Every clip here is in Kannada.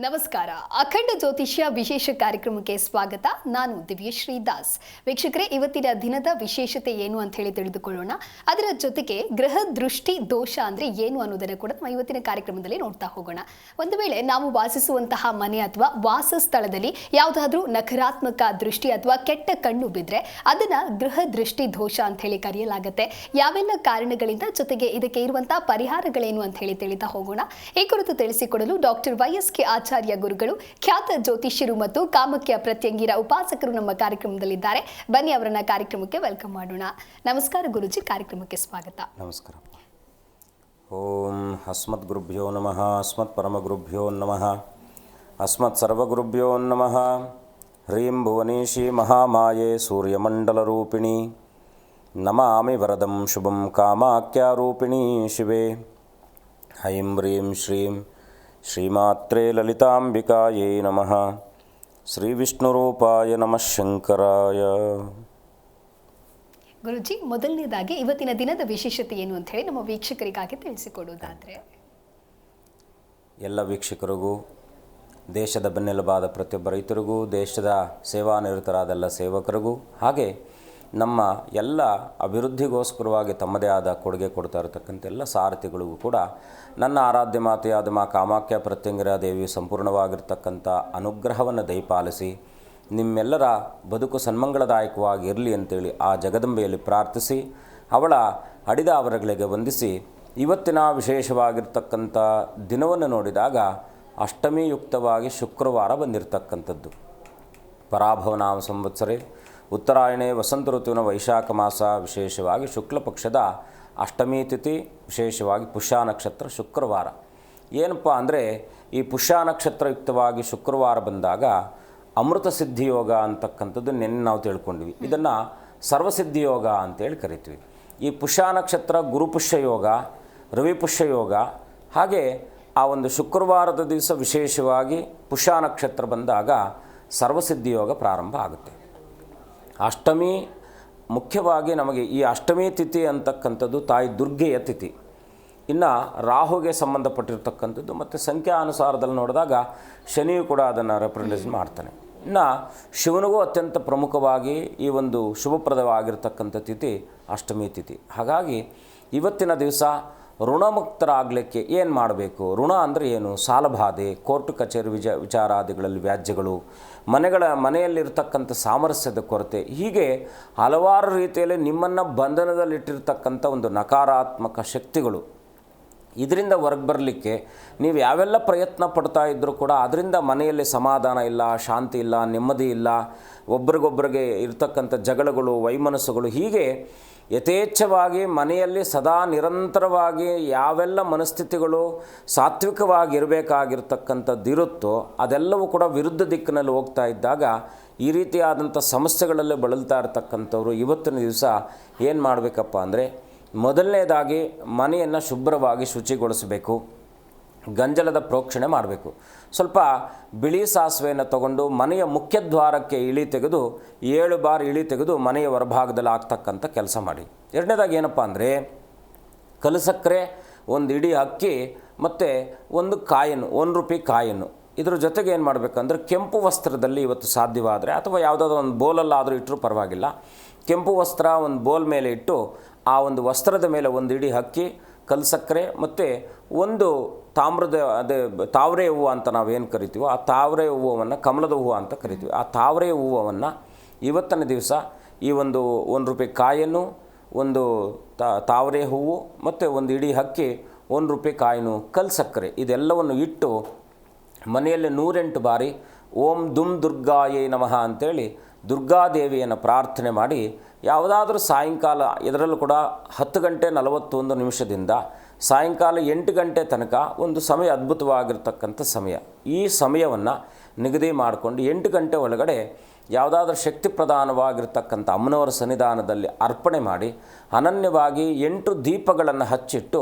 ನಮಸ್ಕಾರ. ಅಖಂಡ ಜ್ಯೋತಿಷ್ಯ ವಿಶೇಷ ಕಾರ್ಯಕ್ರಮಕ್ಕೆ ಸ್ವಾಗತ. ನಾನು ದಿವ್ಯಶ್ರೀ ದಾಸ್. ವೀಕ್ಷಕರೇ, ಇವತ್ತಿನ ದಿನದ ವಿಶೇಷತೆ ಏನು ಅಂತ ಹೇಳಿ ತಿಳಿದುಕೊಳ್ಳೋಣ. ಅದರ ಜೊತೆಗೆ ಗ್ರಹ ದೃಷ್ಟಿ ದೋಷ ಅಂದರೆ ಏನು ಅನ್ನೋದನ್ನು ಕೂಡ ನಾವು ಇವತ್ತಿನ ಕಾರ್ಯಕ್ರಮದಲ್ಲಿ ನೋಡ್ತಾ ಹೋಗೋಣ. ಒಂದು ವೇಳೆ ನಾವು ವಾಸಿಸುವಂತಹ ಮನೆ ಅಥವಾ ವಾಸಸ್ಥಳದಲ್ಲಿ ಯಾವುದಾದ್ರೂ ನಕಾರಾತ್ಮಕ ದೃಷ್ಟಿ ಅಥವಾ ಕೆಟ್ಟ ಕಣ್ಣು ಬಿದ್ದರೆ ಅದನ್ನು ಗೃಹ ದೃಷ್ಟಿ ದೋಷ ಅಂತ ಹೇಳಿ ಕರೆಯಲಾಗುತ್ತೆ. ಯಾವೆಲ್ಲ ಕಾರಣಗಳಿಂದ, ಜೊತೆಗೆ ಇದಕ್ಕೆ ಇರುವಂತಹ ಪರಿಹಾರಗಳೇನು ಅಂತ ಹೇಳಿ ತಿಳಿತಾ ಹೋಗೋಣ. ಈ ಕುರಿತು ತಿಳಿಸಿಕೊಡಲು ಡಾಕ್ಟರ್ YSK ಆಚಾರ್ಯ ಗುರುಗಳು, ಖ್ಯಾತ ಜ್ಯೋತಿಷ್ಯರು ಮತ್ತು ಕಾಮಕ್ಯ ಪ್ರತ್ಯಂಗಿರ ಉಪಾಸಕರು ನಮ್ಮ ಕಾರ್ಯಕ್ರಮದಲ್ಲಿದ್ದಾರೆ. ಬನ್ನಿ ಅವರನ್ನ ಕಾರ್ಯಕ್ರಮಕ್ಕೆ ವೆಲ್ಕಮ್ ಮಾಡೋಣ. ನಮಸ್ಕಾರ ಗುರುಜಿ, ಕಾರ್ಯಕ್ರಮಕ್ಕೆ ಸ್ವಾಗತ. ನಮಸ್ಕಾರ. ಓಂ ಅಸ್ಮತ್ ಗುರುಭ್ಯೋ ನಮಃ, ಅಸ್ಮತ್ ಪರಮಗುರುಭ್ಯೋ ನಮಃ, ಅಸ್ಮತ್ ಸರ್ವಗುರುಭ್ಯೋ ನಮಃ. ಹ್ರೀಂ ಭುವನೇಶಿ ಮಹಾಮಾಯೆ ಸೂರ್ಯಮಂಡಲರೂಪಿಣಿ ನಮಾಮಿ ವರದಂ ಶುಭಂ ಕಾಮಾಖ್ಯಾರೂಪಿಣಿ ಶಿವೆ. ಐಂ ಹ್ರೀಂ ಶ್ರೀಂ ಶ್ರೀಮಾತ್ರೇ ಲಲಿತಾಂಬಿಕಾಯೇ ನಮಃ. ಶ್ರೀ ವಿಷ್ಣುರೂಪಾಯ ನಮಃ ಶಂಕರಾಯ. ಗುರುಜಿ, ಮೊದಲನೇದಾಗಿ ಇವತ್ತಿನ ದಿನದ ವಿಶೇಷತೆ ಏನು ಅಂತ ಹೇಳಿ ನಮ್ಮ ವೀಕ್ಷಕರಿಗಾಗಿ ತಿಳಿಸಿಕೊಡುವುದಾದ್ರೆ? ಎಲ್ಲ ವೀಕ್ಷಕರಿಗೂ, ದೇಶದ ಬೆನ್ನೆಲುಬಾದ ಪ್ರತಿಯೊಬ್ಬ ರೈತರಿಗೂ, ದೇಶದ ಸೇವಾನಿರತರಾದ ಸೇವಕರಿಗೂ, ಹಾಗೆ ನಮ್ಮ ಎಲ್ಲ ಅಭಿವೃದ್ಧಿಗೋಸ್ಕರವಾಗಿ ತಮ್ಮದೇ ಆದ ಕೊಡುಗೆ ಕೊಡ್ತಾ ಇರತಕ್ಕಂಥ ಎಲ್ಲ ಸಾರಥಿಗಳಿಗೂ ಕೂಡ ನನ್ನ ಆರಾಧ್ಯ ಮಾತೆಯಾದ ಮಾ ಕಾಮಾಖ್ಯ ಪ್ರತ್ಯಂಗಿರ ದೇವಿ ಸಂಪೂರ್ಣವಾಗಿರ್ತಕ್ಕಂಥ ಅನುಗ್ರಹವನ್ನು ದಯಪಾಲಿಸಿ ನಿಮ್ಮೆಲ್ಲರ ಬದುಕು ಸನ್ಮಂಗಳದಾಯಕವಾಗಿ ಇರಲಿ ಅಂತೇಳಿ ಆ ಜಗದಂಬೆಯಲ್ಲಿ ಪ್ರಾರ್ಥಿಸಿ ಅವಳ ಅಡಿದ ಅವರಗಳಿಗೆ ವಂದಿಸಿ, ಇವತ್ತಿನ ವಿಶೇಷವಾಗಿರ್ತಕ್ಕಂಥ ದಿನವನ್ನು ನೋಡಿದಾಗ ಅಷ್ಟಮಿಯುಕ್ತವಾಗಿ ಶುಕ್ರವಾರ ಬಂದಿರತಕ್ಕಂಥದ್ದು. ಪರಾಭವನಾಮ ಸಂವತ್ಸರೆ ಉತ್ತರಾಯಣೆ ವಸಂತ ಋತುವಿನ ವೈಶಾಖ ಮಾಸ, ವಿಶೇಷವಾಗಿ ಶುಕ್ಲ ಪಕ್ಷದ ಅಷ್ಟಮಿ ತಿಥಿ, ವಿಶೇಷವಾಗಿ ಪುಷ್ಯ ನಕ್ಷತ್ರ ಶುಕ್ರವಾರ. ಏನಪ್ಪ ಅಂದರೆ, ಈ ಪುಷ್ಯ ನಕ್ಷತ್ರಯುಕ್ತವಾಗಿ ಶುಕ್ರವಾರ ಬಂದಾಗ ಅಮೃತ ಸಿದ್ಧಿಯೋಗ ಅಂತಕ್ಕಂಥದ್ದು ನೆನ್ನೆ ನಾವು ತಿಳ್ಕೊಂಡ್ವಿ. ಇದನ್ನು ಸರ್ವಸಿದ್ಧಿ ಯೋಗ ಅಂತೇಳಿ ಕರಿತೀವಿ. ಈ ಪುಷ್ಯ ನಕ್ಷತ್ರ ಗುರುಪುಷ್ಯ ಯೋಗ, ರವಿಪುಷ್ಯ ಯೋಗ, ಹಾಗೆ ಆ ಒಂದು ಶುಕ್ರವಾರದ ದಿವಸ ವಿಶೇಷವಾಗಿ ಪುಷ್ಯ ನಕ್ಷತ್ರ ಬಂದಾಗ ಸರ್ವಸಿದ್ಧಿ ಯೋಗ ಪ್ರಾರಂಭ ಆಗುತ್ತೆ. ಅಷ್ಟಮಿ ಮುಖ್ಯವಾಗಿ ನಮಗೆ ಈ ಅಷ್ಟಮಿ ತಿಥಿ ಅಂತಕ್ಕಂಥದ್ದು ತಾಯಿ ದುರ್ಗೆಯ ತಿಥಿ. ಇನ್ನು ರಾಹುಗೆ ಸಂಬಂಧಪಟ್ಟಿರ್ತಕ್ಕಂಥದ್ದು, ಮತ್ತು ಸಂಖ್ಯಾನುಸಾರದಲ್ಲಿ ನೋಡಿದಾಗ ಶನಿಯು ಕೂಡ ಅದನ್ನು ರೆಪ್ರೆಸೆಂಟ್ ಮಾಡ್ತಾನೆ. ಇನ್ನು ಶಿವನಿಗೂ ಅತ್ಯಂತ ಪ್ರಮುಖವಾಗಿ ಈ ಒಂದು ಶುಭಪ್ರದವಾಗಿರ್ತಕ್ಕಂಥ ತಿಥಿ ಅಷ್ಟಮಿ ತಿಥಿ. ಹಾಗಾಗಿ ಇವತ್ತಿನ ದಿವಸ ಋಣಮುಕ್ತರಾಗಲಿಕ್ಕೆ ಏನು ಮಾಡಬೇಕು? ಋಣ ಅಂದರೆ ಏನು? ಸಾಲಬಾಧೆ, ಕೋರ್ಟ್ ಕಚೇರಿ ವಿಚಾರಾದಿಗಳಲ್ಲಿ ವ್ಯಾಜ್ಯಗಳು, ಮನೆಯಲ್ಲಿರ್ತಕ್ಕಂಥ ಸಾಮರಸ್ಯದ ಕೊರತೆ, ಹೀಗೆ ಹಲವಾರು ರೀತಿಯಲ್ಲಿ ನಿಮ್ಮನ್ನು ಬಂಧನದಲ್ಲಿಟ್ಟಿರ್ತಕ್ಕಂಥ ಒಂದು ನಕಾರಾತ್ಮಕ ಶಕ್ತಿಗಳು. ಇದರಿಂದ ಹೊರಗೆ ಬರಲಿಕ್ಕೆ ನೀವು ಯಾವೆಲ್ಲ ಪ್ರಯತ್ನ ಪಡ್ತಾ ಇದ್ದರೂ ಕೂಡ ಅದರಿಂದ ಮನೆಯಲ್ಲಿ ಸಮಾಧಾನ ಇಲ್ಲ, ಶಾಂತಿ ಇಲ್ಲ, ನೆಮ್ಮದಿ ಇಲ್ಲ, ಒಬ್ರಿಗೊಬ್ಬರಿಗೆ ಇರ್ತಕ್ಕಂಥ ಜಗಳಗಳು, ವೈಮನಸ್ಸುಗಳು, ಹೀಗೆ ಯಥೇಚ್ಛವಾಗಿ ಮನೆಯಲ್ಲಿ ಸದಾ ನಿರಂತರವಾಗಿ ಯಾವೆಲ್ಲ ಮನಸ್ಥಿತಿಗಳು ಸಾತ್ವಿಕವಾಗಿ ಇರಬೇಕಾಗಿರ್ತಕ್ಕಂಥದ್ದಿರುತ್ತೋ ಅದೆಲ್ಲವೂ ಕೂಡ ವಿರುದ್ಧ ದಿಕ್ಕಿನಲ್ಲಿ ಹೋಗ್ತಾ ಇದ್ದಾಗ ಈ ರೀತಿಯಾದಂಥ ಸಮಸ್ಯೆಗಳಲ್ಲಿ ಬಳಲ್ತಾ ಇರತಕ್ಕಂಥವ್ರು ಇವತ್ತಿನ ದಿವಸ ಏನು ಮಾಡಬೇಕಪ್ಪ ಅಂದರೆ, ಮೊದಲನೇದಾಗಿ ಮನೆಯನ್ನು ಶುಭ್ರವಾಗಿ ಶುಚಿಗೊಳಿಸಬೇಕು. ಗಂಜಲದ ಪ್ರೋಕ್ಷಣೆ ಮಾಡಬೇಕು. ಸ್ವಲ್ಪ ಬಿಳಿ ಸಾಸಿವೆಯನ್ನು ತಗೊಂಡು ಮನೆಯ ಮುಖ್ಯದ್ವಾರಕ್ಕೆ ತೆಗೆದು 7 ಬಾರಿ ತೆಗೆದು ಮನೆಯ ಹೊರಭಾಗದಲ್ಲಿ ಆಗ್ತಕ್ಕಂಥ ಕೆಲಸ ಮಾಡಿ. ಎರಡನೇದಾಗಿ ಏನಪ್ಪ ಅಂದರೆ, ಕಲಸಕ್ಕರೆ, ಒಂದು ಇಡೀ ಅಕ್ಕಿ ಮತ್ತು ಒಂದು ಕಾಯನ್ನು, ₹1 ಕಾಯನ್ನು, ಇದ್ರ ಜೊತೆಗೆ ಏನು ಮಾಡಬೇಕಂದ್ರೆ ಕೆಂಪು ವಸ್ತ್ರದಲ್ಲಿ ಇವತ್ತು ಸಾಧ್ಯವಾದರೆ, ಅಥವಾ ಯಾವುದಾದ್ರೂ ಒಂದು ಬೋಲಲ್ಲಾದರೂ ಇಟ್ಟರೂ ಪರವಾಗಿಲ್ಲ, ಕೆಂಪು ವಸ್ತ್ರ ಒಂದು ಬೋಲ್ ಮೇಲೆ ಇಟ್ಟು ಆ ಒಂದು ವಸ್ತ್ರದ ಮೇಲೆ ಒಂದು ಇಡೀ ಅಕ್ಕಿ, ಕಲ್ಸಕ್ಕರೆ ಮತ್ತು ಒಂದು ತಾಮ್ರದ ತಾವರೆ ಹೂವು ಅಂತ ನಾವೇನು ಕರಿತೀವೋ ಆ ತಾವರೆ ಹೂವನ್ನು ಕಮಲದ ಹೂವು ಅಂತ ಕರಿತೀವಿ. ಆ ತಾವರೆ ಹೂವನ್ನು ಇವತ್ತಿನ ದಿವಸ ಈ ಒಂದು ₹1 ಕಾಯನ್ನು, ಒಂದು ತಾವರೆ ಹೂವು ಮತ್ತು ಒಂದು ಇಡೀ ಅಕ್ಕಿ, ₹1 ಕಾಯಿನು, ಕಲ್ಸಕ್ಕರೆ, ಇದೆಲ್ಲವನ್ನು ಇಟ್ಟು ಮನೆಯಲ್ಲಿ 108 ಬಾರಿ ಓಂ ದುಮ್ ದುರ್ಗಾಯೇ ನಮಃ ಅಂತೇಳಿ ದುರ್ಗಾದೇವಿಯನ್ನು ಪ್ರಾರ್ಥನೆ ಮಾಡಿ, ಯಾವುದಾದ್ರೂ ಸಾಯಂಕಾಲ, ಇದರಲ್ಲೂ ಕೂಡ 10:41 ಸಾಯಂಕಾಲ 8 ಗಂಟೆ ತನಕ ಒಂದು ಸಮಯ, ಅದ್ಭುತವಾಗಿರ್ತಕ್ಕಂಥ ಸಮಯ. ಈ ಸಮಯವನ್ನು ನಿಗದಿ ಮಾಡಿಕೊಂಡು 8 ಗಂಟೆ ಒಳಗಡೆ ಯಾವುದಾದ್ರೂ ಶಕ್ತಿ ಪ್ರಧಾನವಾಗಿರ್ತಕ್ಕಂಥ ಅಮ್ಮನವರ ಸನ್ನಿಧಾನದಲ್ಲಿ ಅರ್ಪಣೆ ಮಾಡಿ ಅನನ್ಯವಾಗಿ 8 ದೀಪಗಳನ್ನು ಹಚ್ಚಿಟ್ಟು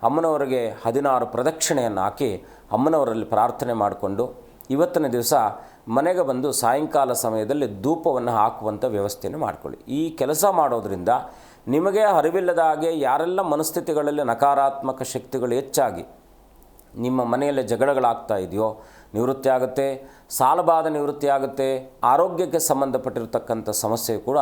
ಅಮ್ಮನವರಿಗೆ 16 ಪ್ರದಕ್ಷಿಣೆಯನ್ನು ಹಾಕಿ ಅಮ್ಮನವರಲ್ಲಿ ಪ್ರಾರ್ಥನೆ ಮಾಡಿಕೊಂಡು ಇವತ್ತಿನ ದಿವಸ ಮನೆಗೆ ಬಂದು ಸಾಯಂಕಾಲ ಸಮಯದಲ್ಲಿ ಧೂಪವನ್ನು ಹಾಕುವಂಥ ವ್ಯವಸ್ಥೆಯನ್ನು ಮಾಡಿಕೊಳ್ಳಿ. ಈ ಕೆಲಸ ಮಾಡೋದರಿಂದ ನಿಮಗೆ ಅರಿವಿಲ್ಲದ ಹಾಗೆ ಯಾರೆಲ್ಲ ಮನಸ್ಥಿತಿಗಳಲ್ಲಿ ನಕಾರಾತ್ಮಕ ಶಕ್ತಿಗಳು ಹೆಚ್ಚಾಗಿ ನಿಮ್ಮ ಮನೆಯಲ್ಲಿ ಜಗಳಗಳಾಗ್ತಾ ಇದೆಯೋ, ನಿವೃತ್ತಿ ಆಗುತ್ತೆ, ಸಾಲಬಾಧೆ ನಿವೃತ್ತಿ ಆಗುತ್ತೆ, ಆರೋಗ್ಯಕ್ಕೆ ಸಂಬಂಧಪಟ್ಟಿರತಕ್ಕಂಥ ಸಮಸ್ಯೆ ಕೂಡ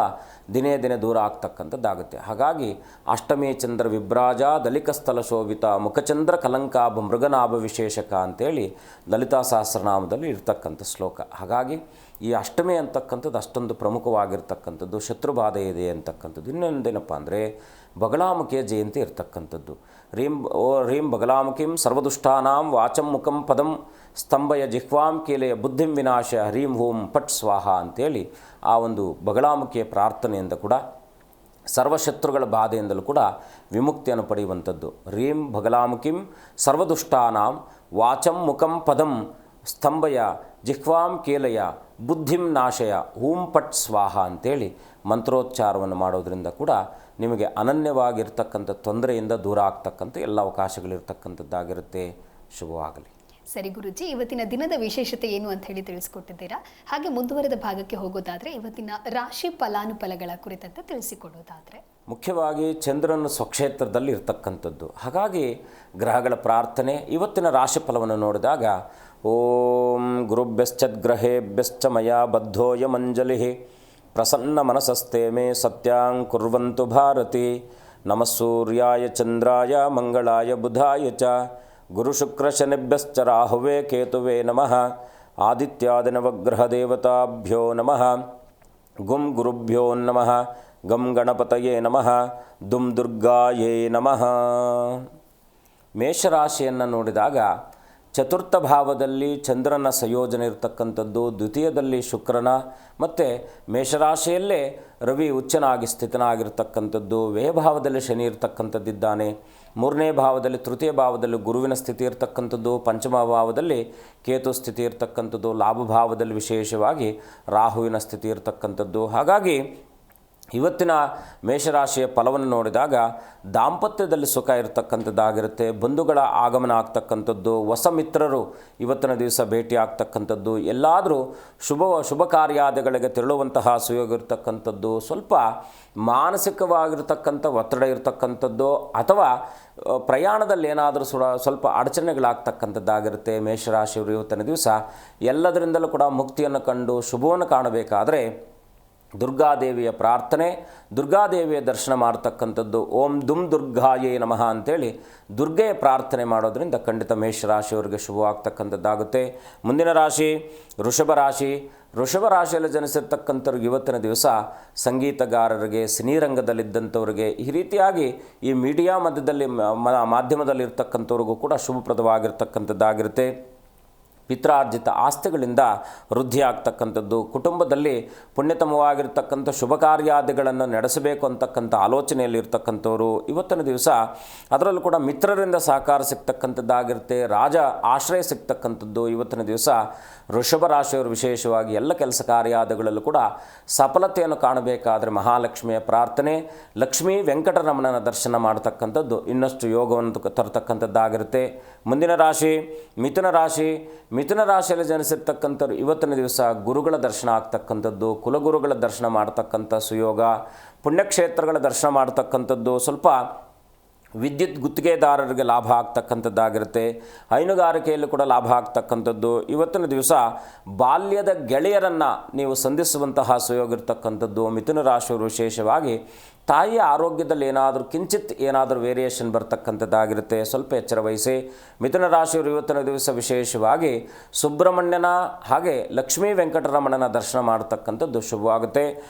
ದಿನೇ ದಿನೇ ದೂರ ಆಗ್ತಕ್ಕಂಥದ್ದಾಗುತ್ತೆ. ಹಾಗಾಗಿ ಅಷ್ಟಮಿ ಚಂದ್ರ ವಿಭ್ರಾಜ ದಲಿಕಸ್ಥಲ ಶೋಭಿತ ಮುಖಚಂದ್ರ ಕಲಂಕಾಭ ಮೃಗನಾಭ ವಿಶೇಷಕ ಅಂತೇಳಿ ಲಲಿತಾ ಸಹಸ್ರನಾಮದಲ್ಲಿ ಇರ್ತಕ್ಕಂಥ ಶ್ಲೋಕ. ಹಾಗಾಗಿ ಈ ಅಷ್ಟಮಿ ಅಂತಕ್ಕಂಥದ್ದು ಅಷ್ಟೊಂದು ಪ್ರಮುಖವಾಗಿರ್ತಕ್ಕಂಥದ್ದು, ಶತ್ರುಬಾಧೆ ಇದೆ ಅಂತಕ್ಕಂಥದ್ದು. ಇನ್ನೊಂದೇನಪ್ಪ ಅಂದರೆ ಬಗಲಾಮುಖಿಯ ಜಯಂತಿ ಇರ್ತಕ್ಕಂಥದ್ದು. ರೀಂ ಬಗಲಾಮುಖಿಂ ಸರ್ವದುಷ್ಟಾನಾಂ ವಾಚಂ ಮುಖಂ ಪದಂ ಸ್ತಂಭಯ ಜಿಹ್ವಾಂ ಕೀಲೆಯ ಬುದ್ಧಿಂ ವಿನಾಶ ಹರೀಂ ಹೂಂ ಪಟ್ ಸ್ವಾಹ ಅಂತೇಳಿ ಆ ಒಂದು ಬಗಲಾಮುಖಿಯ ಪ್ರಾರ್ಥನೆಯಿಂದ ಕೂಡ ಸರ್ವಶತ್ರುಗಳ ಬಾಧೆಯಿಂದಲೂ ಕೂಡ ವಿಮುಕ್ತಿಯನ್ನು ಪಡೆಯುವಂಥದ್ದು. ರೀಂ ಬಗಲಾಮುಖಿಂ ಸರ್ವದುಷ್ಟಾನಾಂ ವಾಚಂ ಮುಖಂ ಪದಂ ಸ್ತಂಭಯ ಜಿಹ್ವಾಂ ಕೇಲಯ ಬುದ್ಧಿಂ ನಾಶಯ ಹೂಂ ಪಟ್ ಸ್ವಾಹ ಅಂತೇಳಿ ಮಂತ್ರೋಚ್ಚಾರವನ್ನು ಮಾಡೋದರಿಂದ ಕೂಡ ನಿಮಗೆ ಅನನ್ಯವಾಗಿರ್ತಕ್ಕಂಥ ತೊಂದರೆಯಿಂದ ದೂರ ಆಗ್ತಕ್ಕಂಥ ಎಲ್ಲ ಅವಕಾಶಗಳಿರ್ತಕ್ಕಂಥದ್ದಾಗಿರುತ್ತೆ. ಶುಭವಾಗಲಿ. ಸರಿ ಗುರುಜಿ, ಇವತ್ತಿನ ದಿನದ ವಿಶೇಷತೆ ಏನು ಅಂತ ಹೇಳಿ ತಿಳಿಸ್ಕೊಟ್ಟಿದ್ದೀರಾ. ಹಾಗೆ ಮುಂದುವರೆದ ಭಾಗಕ್ಕೆ ಹೋಗೋದಾದರೆ ಇವತ್ತಿನ ರಾಶಿ ಫಲಾನುಫಲಗಳ ಕುರಿತಂತೆ ತಿಳಿಸಿಕೊಡೋದಾದರೆ ಮುಖ್ಯವಾಗಿ ಚಂದ್ರನ ಸ್ವಕ್ಷೇತ್ರದಲ್ಲಿ ಇರ್ತಕ್ಕಂಥದ್ದು. ಹಾಗಾಗಿ ಗ್ರಹಗಳ ಪ್ರಾರ್ಥನೆ ಇವತ್ತಿನ ರಾಶಿ ಫಲವನ್ನು ನೋಡಿದಾಗ ಓಂ ಗುರುಭ್ಯಶ್ಚದ್ಗ್ರಹೇಭ್ಯಶ್ಚ ಮಯಾ ಬದ್ಧೋಯಮಂಜಲಿ ಪ್ರಸನ್ನ ಮನಸಸ್ತೆ ಮೇ ಸತ್ಯಾಂ ಕುರ್ವಂತು ಭಾರತಿ ನಮಃ ಸೂರ್ಯಾಯ ಚಂದ್ರಾಯ ಮಂಗಳಾಯ ಬುಧಾಯ ಚ ಗುರುಶುಕ್ರಶನಿಭ್ಯಶ್ಚ ರಾಹುವೇ ಕೇತುವೇ ನಮಃ ಆದಿತ್ಯಾದಿನವಗ್ರಹದೇವತಾಭ್ಯೋ ನಮಃ ಗುಂ ಗುರುಭ್ಯೋ ನಮಃ ಗಂ ಗಣಪತಯೇ ನಮಃ ದುಂ ದುರ್ಗಾಯೇ ನಮಃ. ಮೇಷರಾಶಿಯನ್ನು ನೋಡಿದಾಗ ಚತುರ್ಥ ಭಾವದಲ್ಲಿ ಚಂದ್ರನ ಸಂಯೋಜನೆ ಇರತಕ್ಕಂಥದ್ದು, ದ್ವಿತೀಯದಲ್ಲಿ ಶುಕ್ರನ, ಮತ್ತು ಮೇಷರಾಶಿಯಲ್ಲೇ ರವಿ ಉಚ್ಚನಾಗಿ ಸ್ಥಿತನಾಗಿರ್ತಕ್ಕಂಥದ್ದು, ವ್ಯಯಭಾವದಲ್ಲಿ ಶನಿ ಇರ್ತಕ್ಕಂಥದ್ದಿದ್ದಾನೆ, ಮೂರನೇ ಭಾವದಲ್ಲಿ ತೃತೀಯ ಭಾವದಲ್ಲಿ ಗುರುವಿನ ಸ್ಥಿತಿ ಇರ್ತಕ್ಕಂಥದ್ದು, ಪಂಚಮ ಭಾವದಲ್ಲಿ ಕೇತು ಸ್ಥಿತಿ ಇರ್ತಕ್ಕಂಥದ್ದು, ಲಾಭ ಭಾವದಲ್ಲಿ ವಿಶೇಷವಾಗಿ ರಾಹುವಿನ ಸ್ಥಿತಿ ಇರ್ತಕ್ಕಂಥದ್ದು. ಹಾಗಾಗಿ ಇವತ್ತಿನ ಮೇಷರಾಶಿಯ ಫಲವನ್ನು ನೋಡಿದಾಗ ದಾಂಪತ್ಯದಲ್ಲಿ ಸುಖ ಇರತಕ್ಕಂಥದ್ದಾಗಿರುತ್ತೆ, ಬಂಧುಗಳ ಆಗಮನ ಆಗ್ತಕ್ಕಂಥದ್ದು, ಹೊಸ ಮಿತ್ರರು ಇವತ್ತಿನ ದಿವಸ ಭೇಟಿ ಆಗ್ತಕ್ಕಂಥದ್ದು, ಎಲ್ಲಾದರೂ ಶುಭ ಕಾರ್ಯಾದಿಗಳಿಗೆ ತೆರಳುವಂತಹ ಸುಯೋಗ ಇರತಕ್ಕಂಥದ್ದು, ಸ್ವಲ್ಪ ಮಾನಸಿಕವಾಗಿರ್ತಕ್ಕಂಥ ಒತ್ತಡ ಇರತಕ್ಕಂಥದ್ದು ಅಥವಾ ಪ್ರಯಾಣದಲ್ಲಿ ಏನಾದರೂ ಸ್ವಲ್ಪ ಅಡಚಣೆಗಳಾಗ್ತಕ್ಕಂಥದ್ದಾಗಿರುತ್ತೆ. ಮೇಷರಾಶಿಯವರು ಇವತ್ತಿನ ದಿವಸ ಎಲ್ಲದರಿಂದಲೂ ಕೂಡ ಮುಕ್ತಿಯನ್ನು ಕಂಡು ಶುಭವನ್ನು ಕಾಣಬೇಕಾದರೆ ದುರ್ಗಾದೇವಿಯ ಪ್ರಾರ್ಥನೆ, ದುರ್ಗಾದೇವಿಯ ದರ್ಶನ ಮಾಡ್ತಕ್ಕಂಥದ್ದು. ಓಂ ದುಂ ದುರ್ಗಾಯೇ ನಮಃ ಅಂತೇಳಿ ದುರ್ಗೆಯ ಪ್ರಾರ್ಥನೆ ಮಾಡೋದ್ರಿಂದ ಖಂಡಿತ ಮೇಷರಾಶಿಯವರಿಗೆ ಶುಭವಾಗ್ತಕ್ಕಂಥದ್ದಾಗುತ್ತೆ. ಮುಂದಿನ ರಾಶಿ ವೃಷಭ ರಾಶಿ. ವೃಷಭ ರಾಶಿಯಲ್ಲಿ ಜನಿಸಿರ್ತಕ್ಕಂಥವ್ರಿಗೆ ಇವತ್ತಿನ ದಿವಸ ಸಂಗೀತಗಾರರಿಗೆ, ಸಿನಿರಂಗದಲ್ಲಿದ್ದಂಥವ್ರಿಗೆ, ಈ ರೀತಿಯಾಗಿ ಈ ಮೀಡಿಯಾ ಮಧ್ಯದಲ್ಲಿ ಮಾಧ್ಯಮದಲ್ಲಿ ಇರ್ತಕ್ಕಂಥವ್ರಿಗೂ ಕೂಡ ಶುಭಪ್ರದವಾಗಿರ್ತಕ್ಕಂಥದ್ದಾಗಿರುತ್ತೆ. ಪಿತ್ರಾರ್ಜಿತ ಆಸ್ತಿಗಳಿಂದ ವೃದ್ಧಿ ಆಗ್ತಕ್ಕಂಥದ್ದು, ಕುಟುಂಬದಲ್ಲಿ ಪುಣ್ಯತಮವಾಗಿರ್ತಕ್ಕಂಥ ಶುಭ ಕಾರ್ಯಾದಿಗಳನ್ನು ನಡೆಸಬೇಕು ಅಂತಕ್ಕಂಥ ಆಲೋಚನೆಯಲ್ಲಿ ಇರ್ತಕ್ಕಂಥವ್ರು ಇವತ್ತಿನ ದಿವಸ, ಅದರಲ್ಲೂ ಕೂಡ ಮಿತ್ರರಿಂದ ಸಹಕಾರ ಸಿಗ್ತಕ್ಕಂಥದ್ದಾಗಿರುತ್ತೆ, ರಾಜ ಆಶ್ರಯ ಸಿಗ್ತಕ್ಕಂಥದ್ದು. ಇವತ್ತಿನ ದಿವಸ ವೃಷಭ ರಾಶಿಯವರು ವಿಶೇಷವಾಗಿ ಎಲ್ಲ ಕೆಲಸ ಕಾರ್ಯಾದಿಗಳಲ್ಲೂ ಕೂಡ ಸಫಲತೆಯನ್ನು ಕಾಣಬೇಕಾದರೆ ಮಹಾಲಕ್ಷ್ಮಿಯ ಪ್ರಾರ್ಥನೆ, ಲಕ್ಷ್ಮೀ ವೆಂಕಟರಮಣನ ದರ್ಶನ ಮಾಡ್ತಕ್ಕಂಥದ್ದು ಇನ್ನಷ್ಟು ಯೋಗವನ್ನು ತರತಕ್ಕಂಥದ್ದಾಗಿರುತ್ತೆ. ಮುಂದಿನ ರಾಶಿ ಮಿಥುನ ರಾಶಿ. ಮಿಥುನ ರಾಶಿಯಲ್ಲಿ ಜನಿಸಿರ್ತಕ್ಕಂಥವ್ರು ಇವತ್ತಿನ ದಿವಸ ಗುರುಗಳ ದರ್ಶನ ಆಗ್ತಕ್ಕಂಥದ್ದು, ಕುಲಗುರುಗಳ ದರ್ಶನ ಮಾಡ್ತಕ್ಕಂಥ ಸುಯೋಗ, ಪುಣ್ಯಕ್ಷೇತ್ರಗಳ ದರ್ಶನ ಮಾಡ್ತಕ್ಕಂಥದ್ದು, ಸ್ವಲ್ಪ ವಿದ್ಯುತ್ ಗುತ್ತಿಗೆದಾರರಿಗೆ ಲಾಭ ಆಗ್ತಕ್ಕಂಥದ್ದಾಗಿರುತ್ತೆ, ಹೈನುಗಾರಿಕೆಯಲ್ಲಿ ಕೂಡ ಲಾಭ ಆಗ್ತಕ್ಕಂಥದ್ದು. ಇವತ್ತಿನ ದಿವಸ ಬಾಲ್ಯದ ಗೆಳೆಯರನ್ನು ನೀವು ಸಂಧಿಸುವಂತಹ ಸುಯೋಗ ಇರ್ತಕ್ಕಂಥದ್ದು. ಮಿಥುನ ರಾಶಿಯವರು ವಿಶೇಷವಾಗಿ ತಾಯಿಯ ಆರೋಗ್ಯದಲ್ಲಿ ಕಿಂಚಿತ್ ಏನಾದರೂ ವೇರಿಯೇಷನ್ ಬರ್ತಕ್ಕಂಥದ್ದಾಗಿರುತ್ತೆ, ಸ್ವಲ್ಪ ಎಚ್ಚರ ವಹಿಸಿ. ಮಿಥುನ ರಾಶಿಯವರು ಇವತ್ತಿನ ದಿವಸ ವಿಶೇಷವಾಗಿ ಸುಬ್ರಹ್ಮಣ್ಯನ ಹಾಗೆ ಲಕ್ಷ್ಮೀ ವೆಂಕಟರಮಣನ ದರ್ಶನ ಮಾಡ್ತಕ್ಕಂಥದ್ದು ಶುಭವಾಗುತ್ತೆ.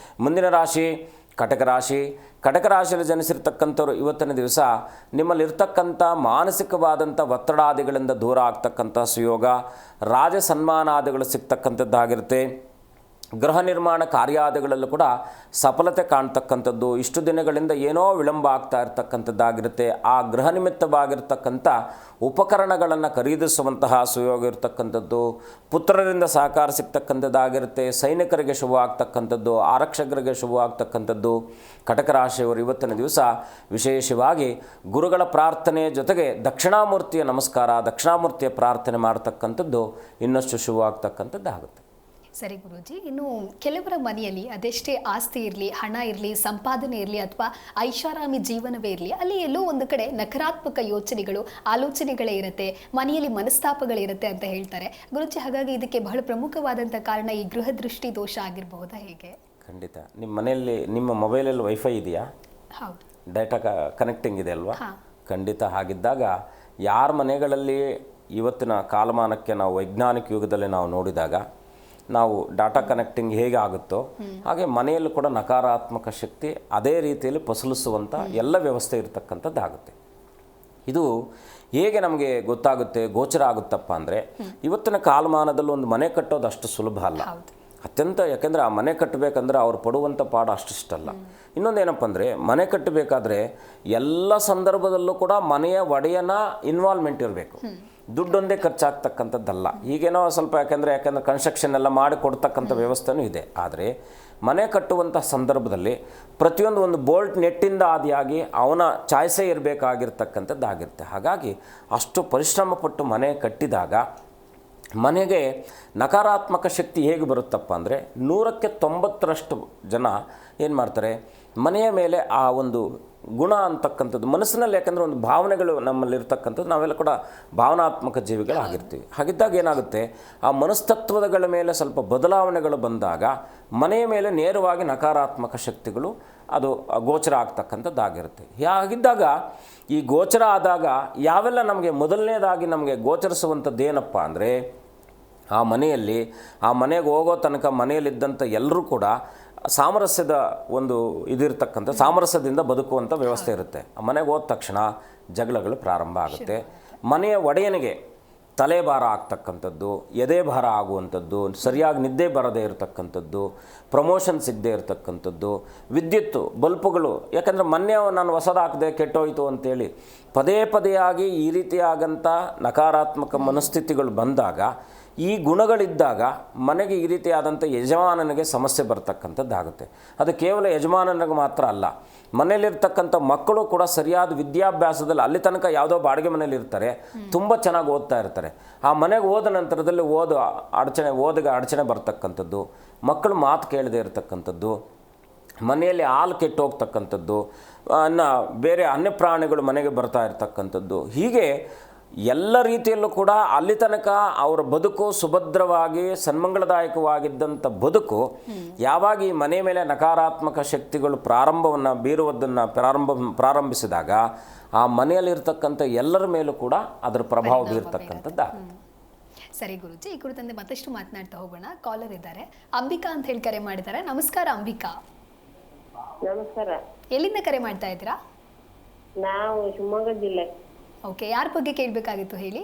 ಮುಂದಿನ ರಾಶಿ ಕಟಕ ರಾಶಿ. ಕಟಕ ರಾಶಿಯಲ್ಲಿ ಜನಿಸಿರ್ತಕ್ಕಂಥವ್ರು ಇವತ್ತಿನ ದಿವಸ ನಿಮ್ಮಲ್ಲಿರ್ತಕ್ಕಂಥ ಮಾನಸಿಕವಾದಂಥ ಒತ್ತಡಾದಿಗಳಿಂದ ದೂರ ಆಗ್ತಕ್ಕಂಥ ಸುಯೋಗ, ರಾಜ ಸನ್ಮಾನಾದಿಗಳು ಸಿಗ್ತಕ್ಕಂಥದ್ದಾಗಿರುತ್ತೆ. ಗೃಹ ನಿರ್ಮಾಣ ಕಾರ್ಯಾದಿಗಳಲ್ಲೂ ಕೂಡ ಸಫಲತೆ ಕಾಣ್ತಕ್ಕಂಥದ್ದು. ಇಷ್ಟು ದಿನಗಳಿಂದ ಏನೋ ವಿಳಂಬ ಆಗ್ತಾ ಇರ್ತಕ್ಕಂಥದ್ದಾಗಿರುತ್ತೆ. ಆ ಗೃಹ ನಿಮಿತ್ತವಾಗಿರ್ತಕ್ಕಂಥ ಉಪಕರಣಗಳನ್ನು ಖರೀದಿಸುವಂತಹ ಸುಯೋಗ ಇರ್ತಕ್ಕಂಥದ್ದು. ಪುತ್ರರಿಂದ ಸಹಕಾರ ಸಿಗ್ತಕ್ಕಂಥದ್ದಾಗಿರುತ್ತೆ. ಸೈನಿಕರಿಗೆ ಶುಭ ಆಗ್ತಕ್ಕಂಥದ್ದು, ಆರಕ್ಷಕರಿಗೆ ಶುಭ ಆಗ್ತಕ್ಕಂಥದ್ದು. ಕಟಕ ರಾಶಿಯವರು ಇವತ್ತಿನ ದಿವಸ ವಿಶೇಷವಾಗಿ ಗುರುಗಳ ಪ್ರಾರ್ಥನೆ ಜೊತೆಗೆ ದಕ್ಷಿಣಾಮೂರ್ತಿಯ ನಮಸ್ಕಾರ, ದಕ್ಷಿಣಾಮೂರ್ತಿಯ ಪ್ರಾರ್ಥನೆ ಮಾಡ್ತಕ್ಕಂಥದ್ದು ಇನ್ನಷ್ಟು ಶುಭ ಆಗ್ತಕ್ಕಂಥದ್ದಾಗುತ್ತೆ. ಸರಿ ಗುರೂಜಿ, ಇನ್ನು ಕೆಲವರ ಮನೆಯಲ್ಲಿ ಅದೆಷ್ಟೇ ಆಸ್ತಿ ಇರಲಿ, ಹಣ ಇರಲಿ, ಸಂಪಾದನೆ ಇರಲಿ ಅಥವಾ ಐಷಾರಾಮಿ ಜೀವನವೇ ಇರಲಿ, ಅಲ್ಲಿ ಎಲ್ಲೋ ಒಂದು ಕಡೆ ನಕಾರಾತ್ಮಕ ಯೋಚನೆಗಳು, ಆಲೋಚನೆಗಳೇ ಇರುತ್ತೆ, ಮನೆಯಲ್ಲಿ ಮನಸ್ತಾಪಗಳಿರುತ್ತೆ ಅಂತ ಹೇಳ್ತಾರೆ ಗುರೂಜಿ. ಹಾಗಾಗಿ ಇದಕ್ಕೆ ಬಹಳ ಪ್ರಮುಖವಾದಂಥ ಕಾರಣ ಈ ಗೃಹ ದೃಷ್ಟಿ ದೋಷ ಆಗಿರಬಹುದಾ, ಹೇಗೆ? ಖಂಡಿತ. ನಿಮ್ಮ ಮನೆಯಲ್ಲಿ ನಿಮ್ಮ ಮೊಬೈಲಲ್ಲಿ ವೈಫೈ ಇದೆಯಾ? ಹೌದು. ಡೇಟಾ ಕನೆಕ್ಟಿಂಗ್ ಇದೆ ಅಲ್ವಾ? ಹಾಂ. ಖಂಡಿತ. ಹಾಗಿದ್ದಾಗ ಯಾರ ಮನೆಗಳಲ್ಲಿ ಇವತ್ತಿನ ಕಾಲಮಾನಕ್ಕೆ ನಾವು ವೈಜ್ಞಾನಿಕ ಯುಗದಲ್ಲಿ ನಾವು ನೋಡಿದಾಗ ನಾವು ಡಾಟಾ ಕನೆಕ್ಟಿಂಗ್ ಹೇಗೆ ಆಗುತ್ತೋ ಹಾಗೆ ಮನೆಯಲ್ಲೂ ಕೂಡ ನಕಾರಾತ್ಮಕ ಶಕ್ತಿ ಅದೇ ರೀತಿಯಲ್ಲಿ ಫಸಲಿಸುವಂಥ ಎಲ್ಲ ವ್ಯವಸ್ಥೆ ಇರತಕ್ಕಂಥದ್ದಾಗುತ್ತೆ. ಇದು ಹೇಗೆ ನಮಗೆ ಗೊತ್ತಾಗುತ್ತೆ, ಗೋಚರ ಆಗುತ್ತಪ್ಪ ಅಂದರೆ, ಇವತ್ತಿನ ಕಾಲಮಾನದಲ್ಲಿ ಒಂದು ಮನೆ ಕಟ್ಟೋದು ಅಷ್ಟು ಸುಲಭ ಅಲ್ಲ. ಅತ್ಯಂತ, ಯಾಕೆಂದರೆ ಆ ಮನೆ ಕಟ್ಟಬೇಕಂದ್ರೆ ಅವ್ರು ಪಡುವಂಥ ಪಾಡು ಅಷ್ಟಿಷ್ಟಲ್ಲ. ಇನ್ನೊಂದೇನಪ್ಪ ಅಂದರೆ, ಮನೆ ಕಟ್ಟಬೇಕಾದ್ರೆ ಎಲ್ಲ ಸಂದರ್ಭದಲ್ಲೂ ಕೂಡ ಮನೆಯ ಒಡೆಯನ ಇನ್ವಾಲ್ವ್ಮೆಂಟ್ ಇರಬೇಕು. ದುಡ್ಡೊಂದೇ ಖರ್ಚಾಗ್ತಕ್ಕಂಥದ್ದಲ್ಲ. ಈಗೇನೋ ಸ್ವಲ್ಪ ಯಾಕೆಂದರೆ ಕನ್ಸ್ಟ್ರಕ್ಷನ್ ಎಲ್ಲ ಮಾಡಿ ಕೊಡ್ತಕ್ಕಂಥ ವ್ಯವಸ್ಥೆನೂ ಇದೆ. ಆದರೆ ಮನೆ ಕಟ್ಟುವಂಥ ಸಂದರ್ಭದಲ್ಲಿ ಪ್ರತಿಯೊಂದು ಒಂದು ಬೋಲ್ಟ್ ನೆಟ್ಟಿಂದ ಆದಿಯಾಗಿ ಅವನ ಚಾಯ್ಸೇ ಇರಬೇಕಾಗಿರ್ತಕ್ಕಂಥದ್ದಾಗಿರುತ್ತೆ. ಹಾಗಾಗಿ ಅಷ್ಟು ಪರಿಶ್ರಮಪಟ್ಟು ಮನೆ ಕಟ್ಟಿದಾಗ ಮನೆಗೆ ನಕಾರಾತ್ಮಕ ಶಕ್ತಿ ಹೇಗೆ ಬರುತ್ತಪ್ಪ ಅಂದರೆ, 100ಕ್ಕೆ 90ರಷ್ಟು ಜನ ಏನು ಮಾಡ್ತಾರೆ, ಮನೆಯ ಮೇಲೆ ಆ ಒಂದು ಗುಣ ಅಂತಕ್ಕಂಥದ್ದು ಮನಸ್ಸಿನಲ್ಲಿ, ಯಾಕಂದರೆ ಒಂದು ಭಾವನೆಗಳು ನಮ್ಮಲ್ಲಿರ್ತಕ್ಕಂಥದ್ದು, ನಾವೆಲ್ಲ ಕೂಡ ಭಾವನಾತ್ಮಕ ಜೀವಿಗಳಾಗಿರ್ತೀವಿ. ಹಾಗಿದ್ದಾಗ ಏನಾಗುತ್ತೆ, ಆ ಮನಸ್ತತ್ವಗಳ ಮೇಲೆ ಸ್ವಲ್ಪ ಬದಲಾವಣೆಗಳು ಬಂದಾಗ ಮನೆಯ ಮೇಲೆ ನೇರವಾಗಿ ನಕಾರಾತ್ಮಕ ಶಕ್ತಿಗಳು ಅದು ಗೋಚರ ಆಗ್ತಕ್ಕಂಥದ್ದಾಗಿರುತ್ತೆ. ಹಾಗಿದ್ದಾಗ ಈ ಗೋಚರ ಆದಾಗ ಯಾವೆಲ್ಲ ನಮಗೆ ಮೊದಲನೇದಾಗಿ ನಮಗೆ ಗೋಚರಿಸುವಂಥದ್ದು ಏನಪ್ಪ ಅಂದರೆ, ಆ ಮನೆಯಲ್ಲಿ ಆ ಮನೆಗೆ ಹೋಗೋ ತನಕ ಮನೆಯಲ್ಲಿದ್ದಂಥ ಎಲ್ಲರೂ ಕೂಡ ಸಾಮರಸ್ಯದ ಒಂದು ಇದಿರ್ತಕ್ಕಂಥ ಸಾಮರಸ್ಯದಿಂದ ಬದುಕುವಂಥ ವ್ಯವಸ್ಥೆ ಇರುತ್ತೆ. ಆ ಮನೆಗೆ ಹೋದ ತಕ್ಷಣ ಜಗಳಗಳು ಪ್ರಾರಂಭ ಆಗುತ್ತೆ. ಮನೆಯ ಒಡೆಯನಿಗೆ ತಲೆ ಭಾರ ಆಗ್ತಕ್ಕಂಥದ್ದು, ಎದೆ ಭಾರ ಆಗುವಂಥದ್ದು, ಸರಿಯಾಗಿ ನಿದ್ದೆ ಬರದೇ ಇರತಕ್ಕಂಥದ್ದು, ಪ್ರಮೋಷನ್ ಸಿಗದೆ ಇರತಕ್ಕಂಥದ್ದು, ವಿದ್ಯುತ್ತು ಬಲ್ಪುಗಳು, ಯಾಕಂದರೆ ಮೊನ್ನೆ ನಾನು ಹೊಸದಾಕದೆ ಕೆಟ್ಟೋಯ್ತು ಅಂತೇಳಿ ಪದೇ ಪದೇಯಾಗಿ ಈ ರೀತಿಯಾಗಂಥ ನಕಾರಾತ್ಮಕ ಮನಸ್ಥಿತಿಗಳು ಬಂದಾಗ, ಈ ಗುಣಗಳಿದ್ದಾಗ ಮನೆಗೆ ಈ ರೀತಿಯಾದಂಥ ಯಜಮಾನನಿಗೆ ಸಮಸ್ಯೆ ಬರ್ತಕ್ಕಂಥದ್ದಾಗುತ್ತೆ. ಅದು ಕೇವಲ ಯಜಮಾನನಿಗೆ ಮಾತ್ರ ಅಲ್ಲ, ಮನೆಯಲ್ಲಿರ್ತಕ್ಕಂಥ ಮಕ್ಕಳು ಕೂಡ ಸರಿಯಾದ ವಿದ್ಯಾಭ್ಯಾಸದಲ್ಲಿ, ಅಲ್ಲಿ ತನಕ ಯಾವುದೋ ಬಾಡಿಗೆ ಮನೇಲಿ ಇರ್ತಾರೆ, ತುಂಬ ಚೆನ್ನಾಗಿ ಓದ್ತಾ ಇರ್ತಾರೆ. ಆ ಮನೆಗೆ ಹೋದ ನಂತರದಲ್ಲಿ ಓದಿಗೆ ಅಡಚಣೆ ಬರ್ತಕ್ಕಂಥದ್ದು, ಮಕ್ಕಳು ಮಾತು ಕೇಳದೆ ಇರತಕ್ಕಂಥದ್ದು, ಮನೆಯಲ್ಲಿ ಹಾಲು ಕೆಟ್ಟು ಹೋಗ್ತಕ್ಕಂಥದ್ದು, ಬೇರೆ ಅನ್ಯ ಪ್ರಾಣಿಗಳು ಮನೆಗೆ ಬರ್ತಾ ಇರ್ತಕ್ಕಂಥದ್ದು, ಹೀಗೆ ಎಲ್ಲ ರೀತಿಯಲ್ಲೂ ಕೂಡ ಅಲ್ಲಿ ತನಕ ಅವರ ಬದುಕು ಸುಭದ್ರವಾಗಿ ಸನ್ಮಂಗಳದಾಯಕವಾಗಿದ್ದಂಥ ಬದುಕು ಯಾವಾಗ ಈ ಮನೆ ಮೇಲೆ ನಕಾರಾತ್ಮಕ ಶಕ್ತಿಗಳು ಪ್ರಾರಂಭವನ್ನು ಬೀರುವುದನ್ನು ಪ್ರಾರಂಭಿಸಿದಾಗ ಆ ಮನೆಯಲ್ಲಿರ್ತಕ್ಕಂಥ ಎಲ್ಲರ ಮೇಲೂ ಕೂಡ ಅದರ ಪ್ರಭಾವ ಬೀರ್ತಕ್ಕಂಥದ್ದು. ಸರಿ ಗುರುಜಿ, ಈ ಕುರಿತಂತೆ ಮತ್ತಷ್ಟು ಮಾತನಾಡ್ತಾ ಹೋಗೋಣ. ಕಾಲರ್ ಇದ್ದಾರೆ, ಅಂಬಿಕಾ ಅಂತ ಹೇಳಿ ಕರೆ ಮಾಡಿದ್ದಾರೆ. ನಮಸ್ಕಾರ ಅಂಬಿಕಾ. ನಮಸ್ಕಾರ. ಎಲ್ಲಿಂದ ಕರೆ ಮಾಡ್ತಾ ಇದ್ದೀರಾ? ನಾವು ಶಿವಮೊಗ್ಗ ಜಿಲ್ಲೆ. ಓಕೆ, ಯಾರ ಬಗ್ಗೆ ಕೇಳಬೇಕಾಗಿತ್ತು ಹೇಳಿ?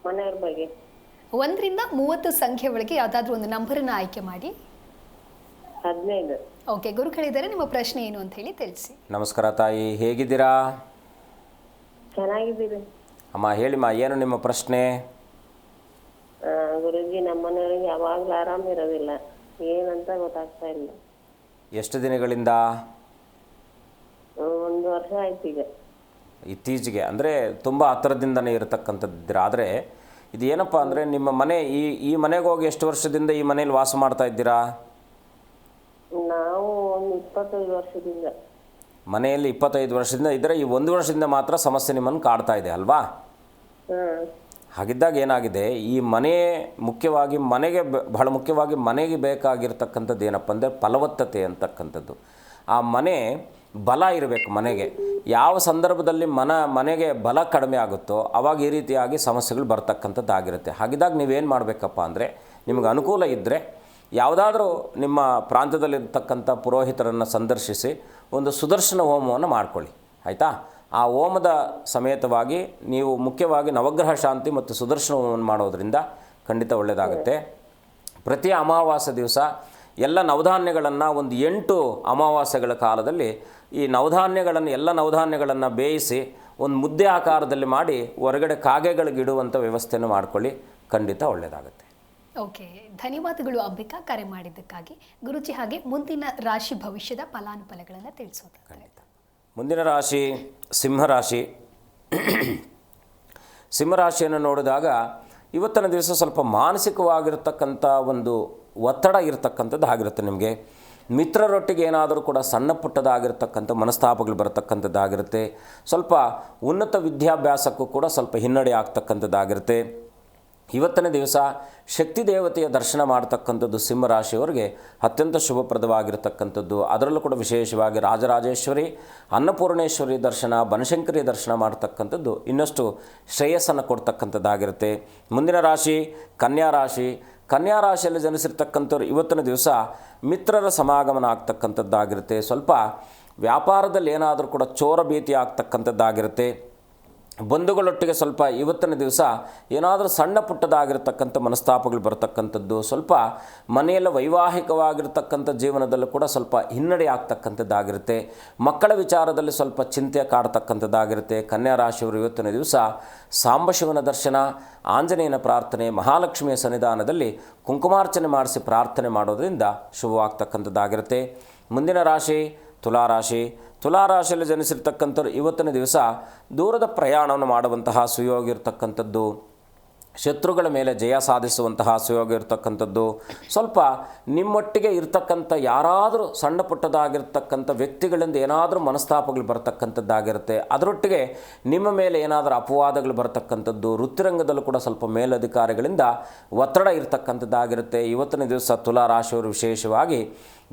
ಮನೆಯವ್ರ ಬಗ್ಗೆ. 1ರಿಂದ 30 ಸಂಖ್ಯೆ ಒಳಗೆ ಯಾವುದಾದ್ರೂ ಒಂದು ನಂಬರನ್ನ ಆಯ್ಕೆ ಮಾಡಿ. 15. ಓಕೆ, ಗುರುಗಳಿದ್ದಾರೆ, ನಿಮ್ಮ ಪ್ರಶ್ನೆ ಏನು ಅಂತ ಹೇಳಿ ತಿಳಿಸಿ. ನಮಸ್ಕಾರ ತಾಯಿ, ಹೇಗಿದ್ದೀರಾ? ಚೆನ್ನಾಗಿದ್ದೀರಿ ಅಮ್ಮ. ಹೇಳಿಮ್ಮ, ಏನು ನಿಮ್ಮ ಪ್ರಶ್ನೆ? ಗುರುಜಿ, ನಮ್ಮ ಮನೆಯವ್ರಿಗೆ ಯಾವಾಗ್ಲೂ ಆರಾಮ ಇರೋದಿಲ್ಲ, ಏನಂತ ಗೊತ್ತಾಗ್ತಾ ಇಲ್ಲ. ಎಷ್ಟು ದಿನಗಳಿಂದ? 1 ವರ್ಷ ಆಯ್ತು ಈಗ. ಇತ್ತೀಚೆಗೆ ಅಂದರೆ ತುಂಬ ಹತ್ತಿರದಿಂದನೇ ಇರತಕ್ಕಂಥದ್ದಿರ. ಆದರೆ ಇದು ಏನಪ್ಪ ಅಂದರೆ, ನಿಮ್ಮ ಮನೆ ಈ ಮನೆಗೆ ಹೋಗಿ ಎಷ್ಟು ವರ್ಷದಿಂದ ಈ ಮನೇಲಿ ವಾಸ ಮಾಡ್ತಾ ಇದ್ದೀರಾ? ನಾವು ಒಂದು 25 ವರ್ಷದಿಂದ. ಮನೆಯಲ್ಲಿ 25 ವರ್ಷದಿಂದ ಇದ್ದರೆ, ಈ 1 ವರ್ಷದಿಂದ ಮಾತ್ರ ಸಮಸ್ಯೆ ನಿಮ್ಮನ್ನು ಕಾಡ್ತಾ ಇದೆ ಅಲ್ವಾ? ಹಾಗಿದ್ದಾಗ ಏನಾಗಿದೆ, ಈ ಮನೆ ಮುಖ್ಯವಾಗಿ ಬಹಳ ಮುಖ್ಯವಾಗಿ ಮನೆಗೆ ಬೇಕಾಗಿರ್ತಕ್ಕಂಥದ್ದು ಏನಪ್ಪ ಅಂದರೆ ಫಲವತ್ತತೆ ಅಂತಕ್ಕಂಥದ್ದು. ಆ ಮನೆ ಬಲ ಇರಬೇಕು. ಮನೆಗೆ ಯಾವ ಸಂದರ್ಭದಲ್ಲಿ ಮನೆಗೆ ಬಲ ಕಡಿಮೆ ಆಗುತ್ತೋ ಆವಾಗ ಈ ರೀತಿಯಾಗಿ ಸಮಸ್ಯೆಗಳು ಬರ್ತಕ್ಕಂಥದ್ದಾಗಿರುತ್ತೆ. ಹಾಗಿದ್ದಾಗ ನೀವೇನು ಮಾಡಬೇಕಪ್ಪ ಅಂದರೆ, ನಿಮಗೆ ಅನುಕೂಲ ಇದ್ದರೆ ಯಾವುದಾದ್ರೂ ನಿಮ್ಮ ಪ್ರಾಂತ್ಯದಲ್ಲಿರ್ತಕ್ಕಂಥ ಪುರೋಹಿತರನ್ನು ಸಂದರ್ಶಿಸಿ ಒಂದು ಸುದರ್ಶನ ಹೋಮವನ್ನು ಮಾಡ್ಕೊಳ್ಳಿ, ಆಯಿತಾ? ಆ ಹೋಮದ ಸಮೇತವಾಗಿ ನೀವು ಮುಖ್ಯವಾಗಿ ನವಗ್ರಹ ಶಾಂತಿ ಮತ್ತು ಸುದರ್ಶನ ಹೋಮವನ್ನು ಮಾಡೋದರಿಂದ ಖಂಡಿತ ಒಳ್ಳೆಯದಾಗುತ್ತೆ. ಪ್ರತಿ ಅಮಾವಾಸ್ಯೆ ದಿವಸ ಎಲ್ಲ ನವಧಾನ್ಯಗಳನ್ನು ಒಂದು 8 ಅಮಾವಾಸ್ಯೆಗಳ ಕಾಲದಲ್ಲಿ ಈ ಎಲ್ಲ ನವಧಾನ್ಯಗಳನ್ನು ಬೇಯಿಸಿ ಒಂದು ಮುದ್ದೆ ಆಕಾರದಲ್ಲಿ ಮಾಡಿ ಹೊರಗಡೆ ಕಾಗೆಗಳಿಗಿಡುವಂಥ ವ್ಯವಸ್ಥೆಯನ್ನು ಮಾಡ್ಕೊಳ್ಳಿ, ಖಂಡಿತ ಒಳ್ಳೆಯದಾಗುತ್ತೆ. ಓಕೆ, ಧನ್ಯವಾದಗಳು ಅಂಬಿಕಾ ಕರೆ ಮಾಡಿದ್ದಕ್ಕಾಗಿ. ಗುರುಜಿ, ಹಾಗೆ ಮುಂದಿನ ರಾಶಿ ಭವಿಷ್ಯದ ಫಲಾನುಫಲಗಳನ್ನು ತಿಳಿಸೋದು. ಖಂಡಿತ. ಮುಂದಿನ ರಾಶಿ ಸಿಂಹರಾಶಿ. ಸಿಂಹರಾಶಿಯನ್ನು ನೋಡಿದಾಗ ಇವತ್ತಿನ ದಿವಸ ಸ್ವಲ್ಪ ಮಾನಸಿಕವಾಗಿರ್ತಕ್ಕಂಥ ಒಂದು ಒತ್ತಡ ಇರತಕ್ಕಂಥದ್ದು ಆಗಿರುತ್ತೆ ನಿಮಗೆ. ಮಿತ್ರರೊಟ್ಟಿಗೆ ಏನಾದರೂ ಕೂಡ ಸಣ್ಣ ಪುಟ್ಟದಾಗಿರ್ತಕ್ಕಂಥ ಮನಸ್ತಾಪಗಳು ಬರತಕ್ಕಂಥದ್ದಾಗಿರುತ್ತೆ. ಸ್ವಲ್ಪ ಉನ್ನತ ವಿದ್ಯಾಭ್ಯಾಸಕ್ಕೂ ಕೂಡ ಸ್ವಲ್ಪ ಹಿನ್ನಡೆ ಆಗ್ತಕ್ಕಂಥದ್ದಾಗಿರುತ್ತೆ. ಇವತ್ತಿನ ದಿವಸ ಶಕ್ತಿ ದೇವತೆಯ ದರ್ಶನ ಮಾಡ್ತಕ್ಕಂಥದ್ದು ಸಿಂಹರಾಶಿಯವರಿಗೆ ಅತ್ಯಂತ ಶುಭಪ್ರದವಾಗಿರ್ತಕ್ಕಂಥದ್ದು. ಅದರಲ್ಲೂ ಕೂಡ ವಿಶೇಷವಾಗಿ ರಾಜರಾಜೇಶ್ವರಿ, ಅನ್ನಪೂರ್ಣೇಶ್ವರಿ ದರ್ಶನ, ಬನಶಂಕರಿ ದರ್ಶನ ಮಾಡ್ತಕ್ಕಂಥದ್ದು ಇನ್ನಷ್ಟು ಶ್ರೇಯಸ್ಸನ್ನು ಕೊಡ್ತಕ್ಕಂಥದ್ದಾಗಿರುತ್ತೆ. ಮುಂದಿನ ರಾಶಿ ಕನ್ಯಾ ರಾಶಿ. ಕನ್ಯಾ ರಾಶಿಯಲ್ಲಿ ಜನಿಸಿರ್ತಕ್ಕಂಥವ್ರು ಇವತ್ತಿನ ದಿವಸ ಮಿತ್ರರ ಸಮಾಗಮನ ಆಗ್ತಕ್ಕಂಥದ್ದಾಗಿರುತ್ತೆ. ಸ್ವಲ್ಪ ವ್ಯಾಪಾರದಲ್ಲಿ ಏನಾದರೂ ಕೂಡ ಚೋರ ಭೀತಿ ಆಗ್ತಕ್ಕಂಥದ್ದಾಗಿರುತ್ತೆ. ಬಂಧುಗಳೊಟ್ಟಿಗೆ ಸ್ವಲ್ಪ ಇವತ್ತಿನ ದಿವಸ ಏನಾದರೂ ಸಣ್ಣ ಪುಟ್ಟದಾಗಿರ್ತಕ್ಕಂಥ ಮನಸ್ತಾಪಗಳು ಬರ್ತಕ್ಕಂಥದ್ದು, ಸ್ವಲ್ಪ ಮನೆಯಲ್ಲಿ ವೈವಾಹಿಕವಾಗಿರ್ತಕ್ಕಂಥ ಜೀವನದಲ್ಲೂ ಕೂಡ ಸ್ವಲ್ಪ ಹಿನ್ನಡೆ ಆಗ್ತಕ್ಕಂಥದ್ದಾಗಿರುತ್ತೆ. ಮಕ್ಕಳ ವಿಚಾರದಲ್ಲಿ ಸ್ವಲ್ಪ ಚಿಂತೆ ಕಾಡ್ತಕ್ಕಂಥದ್ದಾಗಿರುತ್ತೆ. ಕನ್ಯಾ ರಾಶಿಯವರು ಇವತ್ತಿನ ದಿವಸ ಸಾಂಬಶಿವನ ದರ್ಶನ, ಆಂಜನೇಯನ ಪ್ರಾರ್ಥನೆ, ಮಹಾಲಕ್ಷ್ಮಿಯ ಸನ್ನಿಧಾನದಲ್ಲಿ ಕುಂಕುಮಾರ್ಚನೆ ಮಾಡಿಸಿ ಪ್ರಾರ್ಥನೆ ಮಾಡೋದರಿಂದ ಶುಭವಾಗ್ತಕ್ಕಂಥದ್ದಾಗಿರುತ್ತೆ. ಮುಂದಿನ ರಾಶಿ ತುಲಾರಾಶಿ. ತುಲಾರಾಶಿಯಲ್ಲಿ ಜನಿಸಿರ್ತಕ್ಕಂಥವ್ರು ಇವತ್ತಿನ ದಿವಸ ದೂರದ ಪ್ರಯಾಣವನ್ನು ಮಾಡುವಂತಹ ಸುಯೋಗ ಇರತಕ್ಕಂಥದ್ದು, ಶತ್ರುಗಳ ಮೇಲೆ ಜಯ ಸಾಧಿಸುವಂತಹ ಸುಯೋಗ ಇರತಕ್ಕಂಥದ್ದು, ಸ್ವಲ್ಪ ನಿಮ್ಮೊಟ್ಟಿಗೆ ಇರ್ತಕ್ಕಂಥ ಯಾರಾದರೂ ಸಣ್ಣ ಪುಟ್ಟದಾಗಿರ್ತಕ್ಕಂಥ ವ್ಯಕ್ತಿಗಳಿಂದ ಏನಾದರೂ ಮನಸ್ತಾಪಗಳು ಬರ್ತಕ್ಕಂಥದ್ದಾಗಿರುತ್ತೆ. ಅದರೊಟ್ಟಿಗೆ ನಿಮ್ಮ ಮೇಲೆ ಏನಾದರೂ ಅಪವಾದಗಳು ಬರ್ತಕ್ಕಂಥದ್ದು, ವೃತ್ತಿರಂಗದಲ್ಲೂ ಕೂಡ ಸ್ವಲ್ಪ ಮೇಲಧಿಕಾರಿಗಳಿಂದ ಒತ್ತಡ ಇರತಕ್ಕಂಥದ್ದಾಗಿರುತ್ತೆ. ಇವತ್ತಿನ ದಿವಸ ತುಲಾರಾಶಿಯವರು ವಿಶೇಷವಾಗಿ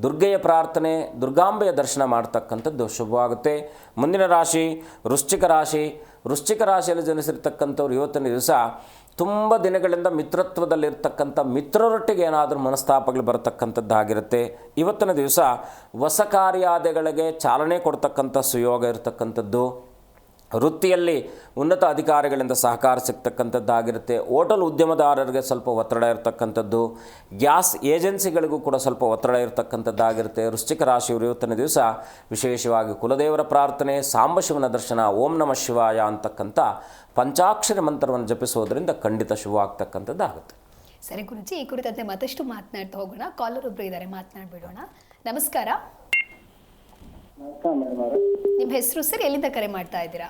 ದುರ್ಗೆಯ ಪ್ರಾರ್ಥನೆ, ದುರ್ಗಾಂಬೆಯ ದರ್ಶನ ಮಾಡ್ತಕ್ಕಂಥದ್ದು ಶುಭವಾಗುತ್ತೆ. ಮುಂದಿನ ರಾಶಿ ವೃಶ್ಚಿಕ ರಾಶಿ. ವೃಶ್ಚಿಕ ರಾಶಿಯಲ್ಲಿ ಜನಿಸಿರ್ತಕ್ಕಂಥವ್ರು ಇವತ್ತಿನ ದಿವಸ ತುಂಬ ದಿನಗಳಿಂದ ಮಿತ್ರತ್ವದಲ್ಲಿರ್ತಕ್ಕಂಥ ಮಿತ್ರರೊಟ್ಟಿಗೆ ಏನಾದರೂ ಮನಸ್ತಾಪಗಳು ಬರತಕ್ಕಂಥದ್ದಾಗಿರುತ್ತೆ. ಇವತ್ತಿನ ದಿವಸ ಹೊಸ ಕಾರ್ಯಾದಿಗಳಿಗೆ ಚಾಲನೆ ಕೊಡ್ತಕ್ಕಂಥ ಸುಯೋಗ ಇರತಕ್ಕಂಥದ್ದು, ವೃತ್ತಿಯಲ್ಲಿ ಉನ್ನತ ಅಧಿಕಾರಿಗಳಿಂದ ಸಹಕಾರ ಸಿಗ್ತಕ್ಕಂಥದ್ದಾಗಿರುತ್ತೆ. ಹೋಟೆಲ್ ಉದ್ಯಮದಾರರಿಗೆ ಸ್ವಲ್ಪ ಒತ್ತಡ ಇರತಕ್ಕಂಥದ್ದು, ಗ್ಯಾಸ್ ಏಜೆನ್ಸಿಗಳಿಗೂ ಕೂಡ ಸ್ವಲ್ಪ ಒತ್ತಡ ಇರತಕ್ಕಂಥದ್ದಾಗಿರುತ್ತೆ. ವೃಶ್ಚಿಕ ರಾಶಿಯವರು ಇವತ್ತಿನ ದಿವಸ ವಿಶೇಷವಾಗಿ ಕುಲದೇವರ ಪ್ರಾರ್ಥನೆ, ಸಾಂಬಶಿವನ ದರ್ಶನ, ಓಂ ನಮಃ ಶಿವಾಯ ಅಂತಕ್ಕಂಥ ಪಂಚಾಕ್ಷರ ಮಂತ್ರವನ್ನು ಜಪಿಸೋದ್ರಿಂದ ಖಂಡಿತ ಶುಭವಾಗ್ತಕ್ಕಂಥದ್ದಾಗುತ್ತೆ. ಸರಿ ಗುರುಜಿ, ಈ ಕುರಿತಂತೆ ಮತ್ತಷ್ಟು ಮಾತನಾಡ್ತಾ ಹೋಗೋಣ. ಕಾಲರ್ ಒಬ್ರು ಇದ್ದಾರೆ, ಮಾತನಾಡ್ಬಿಡೋಣ. ನಮಸ್ಕಾರ, ನಿಮ್ಮ ಹೆಸರು ಸರ್? ಎಲ್ಲಿಂದ ಕರೆ ಮಾಡ್ತಾ ಇದ್ದೀರಾ?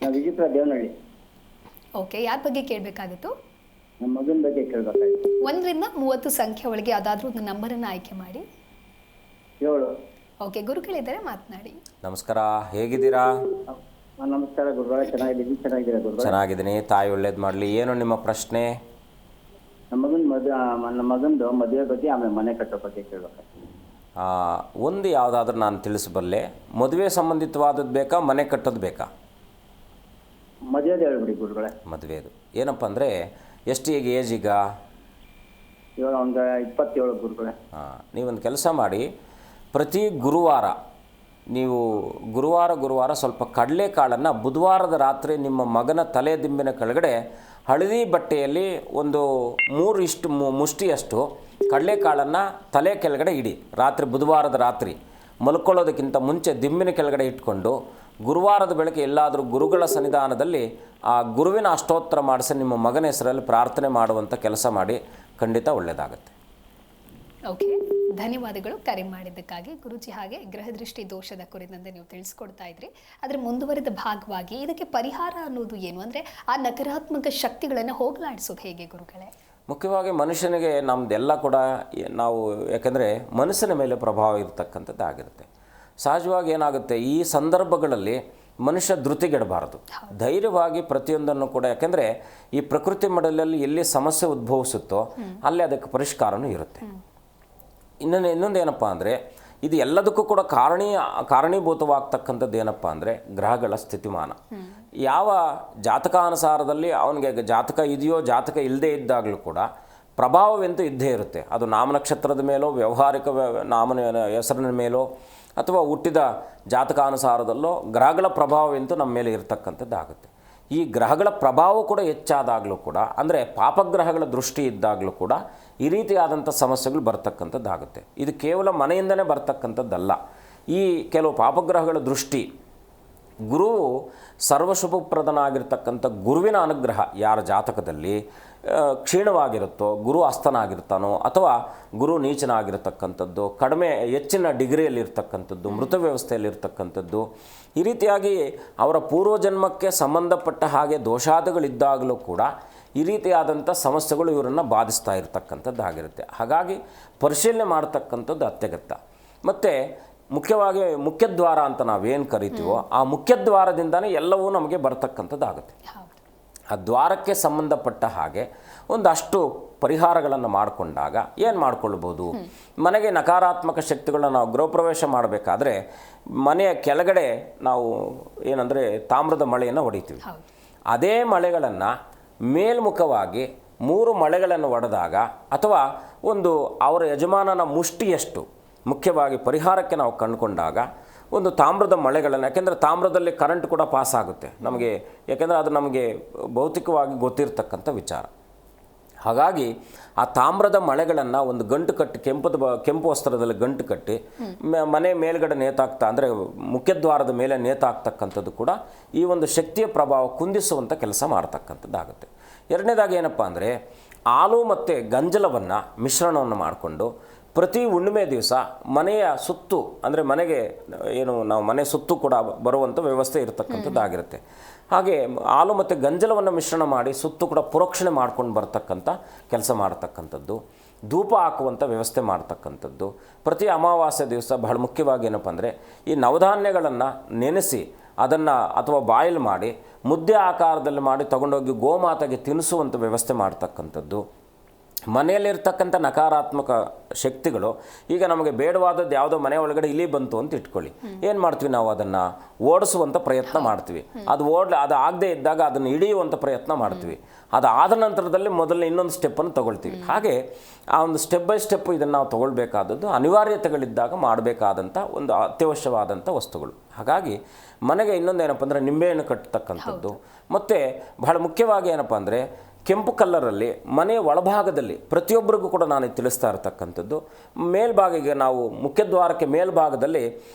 ವಿಜಯಪುರ ದೇವನಹಳ್ಳಿ. ಓಕೆ, ಯಾರ ಬಗ್ಗೆ ಕೇಳಬೇಕಾಗಿತ್ತು? ನಮ್ಮ ಮಗನ ಬಗ್ಗೆ ಕೇಳಬೇಕಾಗಿತ್ತು. 1 ರಿಂದ 30 ಸಂಖ್ಯೆ ಒಳಗೆ ಯಾವುದಾದ್ರೂ ಒಂದು ನಂಬರನ್ನು ಆಯ್ಕೆ ಮಾಡಿ. 7. ಓಕೆ, ಗುರುಗಳಿದ್ದಾರೆ, ಮಾತನಾಡಿ. ನಮಸ್ಕಾರ, ಹೇಗಿದ್ದೀರಾ? ನಮಸ್ಕಾರ ಗುರುಗಳೇ, ಚೆನ್ನಾಗಿದ್ದೀನಿ. ಚೆನ್ನಾಗಿದ್ದೀರಾ ಗುರುಗಳೇ? ಚೆನ್ನಾಗಿದ್ದೀನಿ. ತಾಯಿ ಒಳ್ಳೇದು ಮಾಡಲಿ. ಏನು ನಿಮ್ಮ ಪ್ರಶ್ನೆ? ನಮ್ಮ ಮಗಂದು ಮದುವೆ ಬಗ್ಗೆ, ಆಮೇಲೆ ಮನೆ ಕಟ್ಟೋ ಬಗ್ಗೆ ಕೇಳಬೇಕಾಗಿತ್ತು. ಒಂದು ಯಾವುದಾದ್ರೂ ನಾನು ತಿಳಿಸಬಲ್ಲೆ. ಮದುವೆ ಸಂಬಂಧಿತವಾದದ್ದು ಬೇಕಾ, ಮನೆ ಕಟ್ಟೋದು ಬೇಕಾ? ಮದುವೆದು ಹೇಳ್ಬಿಡಿ ಗುರುಗಳೇ. ಮದುವೆದು ಏನಪ್ಪ ಅಂದರೆ ಎಷ್ಟು ಈಗ ಏಜ್ ಈಗ? ಇವಾಗ ಒಂದು 27 ಗುರುಗಳೇ. ನೀವೊಂದು ಕೆಲಸ ಮಾಡಿ, ಪ್ರತಿ ಗುರುವಾರ ನೀವು ಗುರುವಾರ ಸ್ವಲ್ಪ ಕಡಲೆಕಾಳನ್ನು ಬುಧವಾರದ ರಾತ್ರಿ ನಿಮ್ಮ ಮಗನ ತಲೆ ದಿಂಬಿನ ಕೆಳಗಡೆ ಹಳದಿ ಬಟ್ಟೆಯಲ್ಲಿ ಒಂದು 3 ಮುಷ್ಟಿಯಷ್ಟು ಕಡಲೆಕಾಳನ್ನು ತಲೆ ಕೆಳಗಡೆ ಇಡಿ. ಬುಧವಾರದ ರಾತ್ರಿ ಮಲ್ಕೊಳ್ಳೋದಕ್ಕಿಂತ ಮುಂಚೆ ದಿಂಬಿನ ಕೆಳಗಡೆ ಇಟ್ಕೊಂಡು ಗುರುವಾರದ ಬೆಳಗ್ಗೆ ಎಲ್ಲಾದರೂ ಗುರುಗಳ ಸನ್ನಿಧಾನದಲ್ಲಿ ಆ ಗುರುವಿನ ಅಷ್ಟೋತ್ತರ ಮಾಡಿಸಿ ನಿಮ್ಮ ಮಗನ ಹೆಸರಲ್ಲಿ ಪ್ರಾರ್ಥನೆ ಮಾಡುವಂಥ ಕೆಲಸ ಮಾಡಿ, ಖಂಡಿತ ಒಳ್ಳೆಯದಾಗುತ್ತೆ. ಓಕೆ, ಧನ್ಯವಾದಗಳು ಕರೆ ಮಾಡಿದ್ದಕ್ಕಾಗಿ. ಗುರುಜಿ, ಹಾಗೆ ಗ್ರಹದೃಷ್ಟಿ ದೋಷದ ಕುರಿತಂತೆ ನೀವು ತಿಳಿಸ್ಕೊಡ್ತಾ ಇದ್ರಿ. ಅದರ ಮುಂದುವರೆದ ಭಾಗವಾಗಿ ಇದಕ್ಕೆ ಪರಿಹಾರ ಅನ್ನೋದು ಏನು, ಅಂದರೆ ಆ ನಕಾರಾತ್ಮಕ ಶಕ್ತಿಗಳನ್ನು ಹೋಗಲಾಡಿಸೋದು ಹೇಗೆ ಗುರುಗಳೇ? ಮುಖ್ಯವಾಗಿ ಮನುಷ್ಯನಿಗೆ ನಮ್ಮದೆಲ್ಲ ಕೂಡ ನಾವು, ಯಾಕೆಂದರೆ ಮನಸ್ಸಿನ ಮೇಲೆ ಪ್ರಭಾವ ಇರತಕ್ಕಂಥದ್ದಾಗಿರುತ್ತೆ. ಸಹಜವಾಗಿ ಏನಾಗುತ್ತೆ, ಈ ಸಂದರ್ಭಗಳಲ್ಲಿ ಮನುಷ್ಯ ಧೃತಿಗೆಡಬಾರದು. ಧೈರ್ಯವಾಗಿ ಪ್ರತಿಯೊಂದನ್ನು ಕೂಡ, ಯಾಕೆಂದರೆ ಈ ಪ್ರಕೃತಿ ಮಡಲಲ್ಲಿ ಎಲ್ಲಿ ಸಮಸ್ಯೆ ಉದ್ಭವಿಸುತ್ತೋ ಅಲ್ಲಿ ಅದಕ್ಕೆ ಪರಿಷ್ಕಾರನೂ ಇರುತ್ತೆ. ಇನ್ನೊಂದು ಏನಪ್ಪ ಅಂದರೆ, ಇದು ಎಲ್ಲದಕ್ಕೂ ಕೂಡ ಕಾರಣೀಭೂತವಾಗ್ತಕ್ಕಂಥದ್ದು ಏನಪ್ಪ ಅಂದರೆ ಗ್ರಹಗಳ ಸ್ಥಿತಿಮಾನ. ಯಾವ ಜಾತಕಾನುಸಾರದಲ್ಲಿ ಅವನಿಗೆ ಜಾತಕ ಇದೆಯೋ ಜಾತಕ ಇಲ್ಲದೇ ಇದ್ದಾಗಲೂ ಕೂಡ ಪ್ರಭಾವವೆಂತೂ ಇದ್ದೇ ಇರುತ್ತೆ. ಅದು ನಾಮನಕ್ಷತ್ರದ ಮೇಲೋ, ವ್ಯಾವಹಾರಿಕ ಹೆಸರಿನ ಮೇಲೋ, ಅಥವಾ ಹುಟ್ಟಿದ ಜಾತಕಾನುಸಾರದಲ್ಲೋ ಗ್ರಹಗಳ ಪ್ರಭಾವವೆಂತೂ ನಮ್ಮ ಮೇಲೆ ಇರತಕ್ಕಂಥದ್ದಾಗುತ್ತೆ. ಈ ಗ್ರಹಗಳ ಪ್ರಭಾವ ಕೂಡ ಹೆಚ್ಚಾದಾಗಲೂ ಕೂಡ, ಅಂದರೆ ಪಾಪಗ್ರಹಗಳ ದೃಷ್ಟಿ ಇದ್ದಾಗಲೂ ಕೂಡ ಈ ರೀತಿಯಾದಂಥ ಸಮಸ್ಯೆಗಳು ಬರ್ತಕ್ಕಂಥದ್ದಾಗುತ್ತೆ. ಇದು ಕೇವಲ ಮನೆಯಿಂದಲೇ ಬರ್ತಕ್ಕಂಥದ್ದಲ್ಲ. ಈ ಕೆಲವು ಪಾಪಗ್ರಹಗಳ ದೃಷ್ಟಿ, ಗುರುವು ಸರ್ವಶುಭಪ್ರದನಾಗಿರ್ತಕ್ಕಂಥ ಗುರುವಿನ ಅನುಗ್ರಹ ಯಾರ ಜಾತಕದಲ್ಲಿ ಕ್ಷೀಣವಾಗಿರುತ್ತೋ, ಗುರು ಅಸ್ತನಾಗಿರ್ತಾನೋ, ಅಥವಾ ಗುರು ನೀಚನಾಗಿರ್ತಕ್ಕಂಥದ್ದು, ಹೆಚ್ಚಿನ ಡಿಗ್ರಿಯಲ್ಲಿರ್ತಕ್ಕಂಥದ್ದು, ಮೃತ ವ್ಯವಸ್ಥೆಯಲ್ಲಿರ್ತಕ್ಕಂಥದ್ದು, ಈ ರೀತಿಯಾಗಿ ಅವರ ಪೂರ್ವಜನ್ಮಕ್ಕೆ ಸಂಬಂಧಪಟ್ಟ ಹಾಗೆ ದೋಷಾದಿಗಳಿದ್ದಾಗಲೂ ಕೂಡ ಈ ರೀತಿಯಾದಂಥ ಸಮಸ್ಯೆಗಳು ಇವರನ್ನು ಬಾಧಿಸ್ತಾ ಇರತಕ್ಕಂಥದ್ದಾಗಿರುತ್ತೆ. ಹಾಗಾಗಿ ಪರಿಶೀಲನೆ ಮಾಡ್ತಕ್ಕಂಥದ್ದು ಅತ್ಯಗತ್ಯ. ಮತ್ತು ಮುಖ್ಯವಾಗಿ ಮುಖ್ಯದ್ವಾರ ಅಂತ ನಾವೇನು ಕರಿತೀವೋ ಆ ಮುಖ್ಯದ್ವಾರದಿಂದನೇ ಎಲ್ಲವೂ ನಮಗೆ ಬರ್ತಕ್ಕಂಥದ್ದಾಗುತ್ತೆ. ಆ ದ್ವಾರಕ್ಕೆ ಸಂಬಂಧಪಟ್ಟ ಹಾಗೆ ಒಂದಷ್ಟು ಪರಿಹಾರಗಳನ್ನು ಮಾಡಿಕೊಂಡಾಗ ಏನು ಮಾಡ್ಕೊಳ್ಬೋದು, ಮನೆಗೆ ನಕಾರಾತ್ಮಕ ಶಕ್ತಿಗಳನ್ನ ನಾವು ಗೃಹ ಪ್ರವೇಶ ಮಾಡಬೇಕಾದ್ರೆ ಮನೆಯ ಕೆಳಗಡೆ ನಾವು ಏನಂದರೆ ತಾಮ್ರದ ಮಳೆಯನ್ನು ಹೊಡಿತೀವಿ. ಅದೇ ಮಳೆಗಳನ್ನು ಮೇಲ್ಮುಖವಾಗಿ 3 ಮಳೆಗಳನ್ನು ಹೊಡೆದಾಗ ಅಥವಾ ಒಂದು ಅವರ ಯಜಮಾನನ ಮುಷ್ಟಿಯಷ್ಟು ಮುಖ್ಯವಾಗಿ ಪರಿಹಾರಕ್ಕೆ ನಾವು ಕಂಡುಕೊಂಡಾಗ ಒಂದು ತಾಮ್ರದ ಮಳೆಗಳನ್ನು, ಯಾಕೆಂದರೆ ತಾಮ್ರದಲ್ಲಿ ಕರೆಂಟ್ ಕೂಡ ಪಾಸ್ ಆಗುತ್ತೆ ನಮಗೆ, ಯಾಕೆಂದರೆ ಅದು ನಮಗೆ ಭೌತಿಕವಾಗಿ ಗೊತ್ತಿರತಕ್ಕಂಥ ವಿಚಾರ. ಹಾಗಾಗಿ ಆ ತಾಮ್ರದ ಮಳೆಗಳನ್ನು ಒಂದು ಗಂಟು ಕಟ್ಟಿ ಕೆಂಪು ವಸ್ತ್ರದಲ್ಲಿ ಗಂಟು ಕಟ್ಟಿ ಮನೆ ಮೇಲ್ಗಡೆ ನೇತಾಕ್ತಾ, ಅಂದರೆ ಮುಖ್ಯದ್ವಾರದ ಮೇಲೆ ನೇತಾಕ್ತಕ್ಕಂಥದ್ದು ಕೂಡ ಈ ಒಂದು ಶಕ್ತಿಯ ಪ್ರಭಾವ ಕುಂದಿಸುವಂಥ ಕೆಲಸ ಮಾಡ್ತಕ್ಕಂಥದ್ದಾಗುತ್ತೆ. ಎರಡನೇದಾಗಿ ಏನಪ್ಪ ಅಂದರೆ ಹಾಲು ಮತ್ತು ಗಂಜಲವನ್ನು ಮಿಶ್ರಣವನ್ನು ಮಾಡಿಕೊಂಡು ಪ್ರತಿ ಹುಣ್ಣಿಮೆ ದಿವಸ ಮನೆಯ ಸುತ್ತು, ಅಂದರೆ ಮನೆಗೆ ಏನು ನಾವು ಮನೆ ಸುತ್ತು ಕೂಡ ಬರುವಂಥ ವ್ಯವಸ್ಥೆ ಇರತಕ್ಕಂಥದ್ದಾಗಿರುತ್ತೆ. ಹಾಗೆ ಹಾಲು ಮತ್ತು ಗಂಜಲವನ್ನು ಮಿಶ್ರಣ ಮಾಡಿ ಸುತ್ತು ಕೂಡ ಪುರೋಕ್ಷಣೆ ಮಾಡ್ಕೊಂಡು ಬರ್ತಕ್ಕಂಥ ಕೆಲಸ ಮಾಡ್ತಕ್ಕಂಥದ್ದು, ಧೂಪ ಹಾಕುವಂಥ ವ್ಯವಸ್ಥೆ ಮಾಡ್ತಕ್ಕಂಥದ್ದು. ಪ್ರತಿ ಅಮಾವಾಸ್ಯೆ ದಿವಸ ಬಹಳ ಮುಖ್ಯವಾಗಿ ಏನಪ್ಪ ಅಂದರೆ ಈ ನವಧಾನ್ಯಗಳನ್ನು ನೆನೆಸಿ ಅದನ್ನು ಅಥವಾ ಬಾಯ್ಲ್ ಮಾಡಿ ಮುದ್ದೆ ಆಕಾರದಲ್ಲಿ ಮಾಡಿ ತಗೊಂಡೋಗಿ ಗೋಮಾತೆಗೆ ತಿನ್ನಿಸುವಂಥ ವ್ಯವಸ್ಥೆ ಮಾಡ್ತಕ್ಕಂಥದ್ದು. ಮನೆಯಲ್ಲಿರ್ತಕ್ಕಂಥ ನಕಾರಾತ್ಮಕ ಶಕ್ತಿಗಳು, ಈಗ ನಮಗೆ ಬೇಡವಾದದ್ದು ಯಾವುದೋ ಮನೆ ಒಳಗಡೆ ಇಲಿ ಬಂತು ಅಂತ ಇಟ್ಕೊಳ್ಳಿ, ಏನು ಮಾಡ್ತೀವಿ ನಾವು ಅದನ್ನು ಓಡಿಸುವಂಥ ಪ್ರಯತ್ನ ಮಾಡ್ತೀವಿ. ಅದು ಆಗದೇ ಇದ್ದಾಗ ಅದನ್ನು ಹಿಡಿಯುವಂಥ ಪ್ರಯತ್ನ ಮಾಡ್ತೀವಿ. ಅದಾದ ನಂತರದಲ್ಲಿ ಮೊದಲನೇ ಇನ್ನೊಂದು ಸ್ಟೆಪ್ಪನ್ನು ತೊಗೊಳ್ತೀವಿ. ಹಾಗೆ ಆ ಒಂದು ಸ್ಟೆಪ್ ಬೈ ಸ್ಟೆಪ್ ಇದನ್ನು ನಾವು ತೊಗೊಳ್ಬೇಕಾದದ್ದು ಅನಿವಾರ್ಯತೆಗಳಿದ್ದಾಗ ಮಾಡಬೇಕಾದಂಥ ಒಂದು ಅತ್ಯವಶ್ಯವಾದಂಥ ವಸ್ತುಗಳು. ಹಾಗಾಗಿ ಮನೆಗೆ ಇನ್ನೊಂದು ಏನಪ್ಪ ಅಂದರೆ ನಿಂಬೆಹಣ್ಣು ಕಟ್ಟತಕ್ಕಂಥದ್ದು. ಮತ್ತು ಬಹಳ ಮುಖ್ಯವಾಗಿ ಏನಪ್ಪ ಅಂದರೆ ಕೆಂಪು ಕಲ್ಲರಲ್ಲಿ ಮನೆಯ ಒಳಭಾಗದಲ್ಲಿ ಪ್ರತಿಯೊಬ್ಬರಿಗೂ ಕೂಡ ನಾನು ತಿಳಿಸ್ತಾ ಇರತಕ್ಕಂಥದ್ದು, ಮೇಲ್ಭಾಗಿಗೆ ನಾವು ಮುಖ್ಯದ್ವಾರಕ್ಕೆ ಮೇಲ್ಭಾಗದಲ್ಲಿ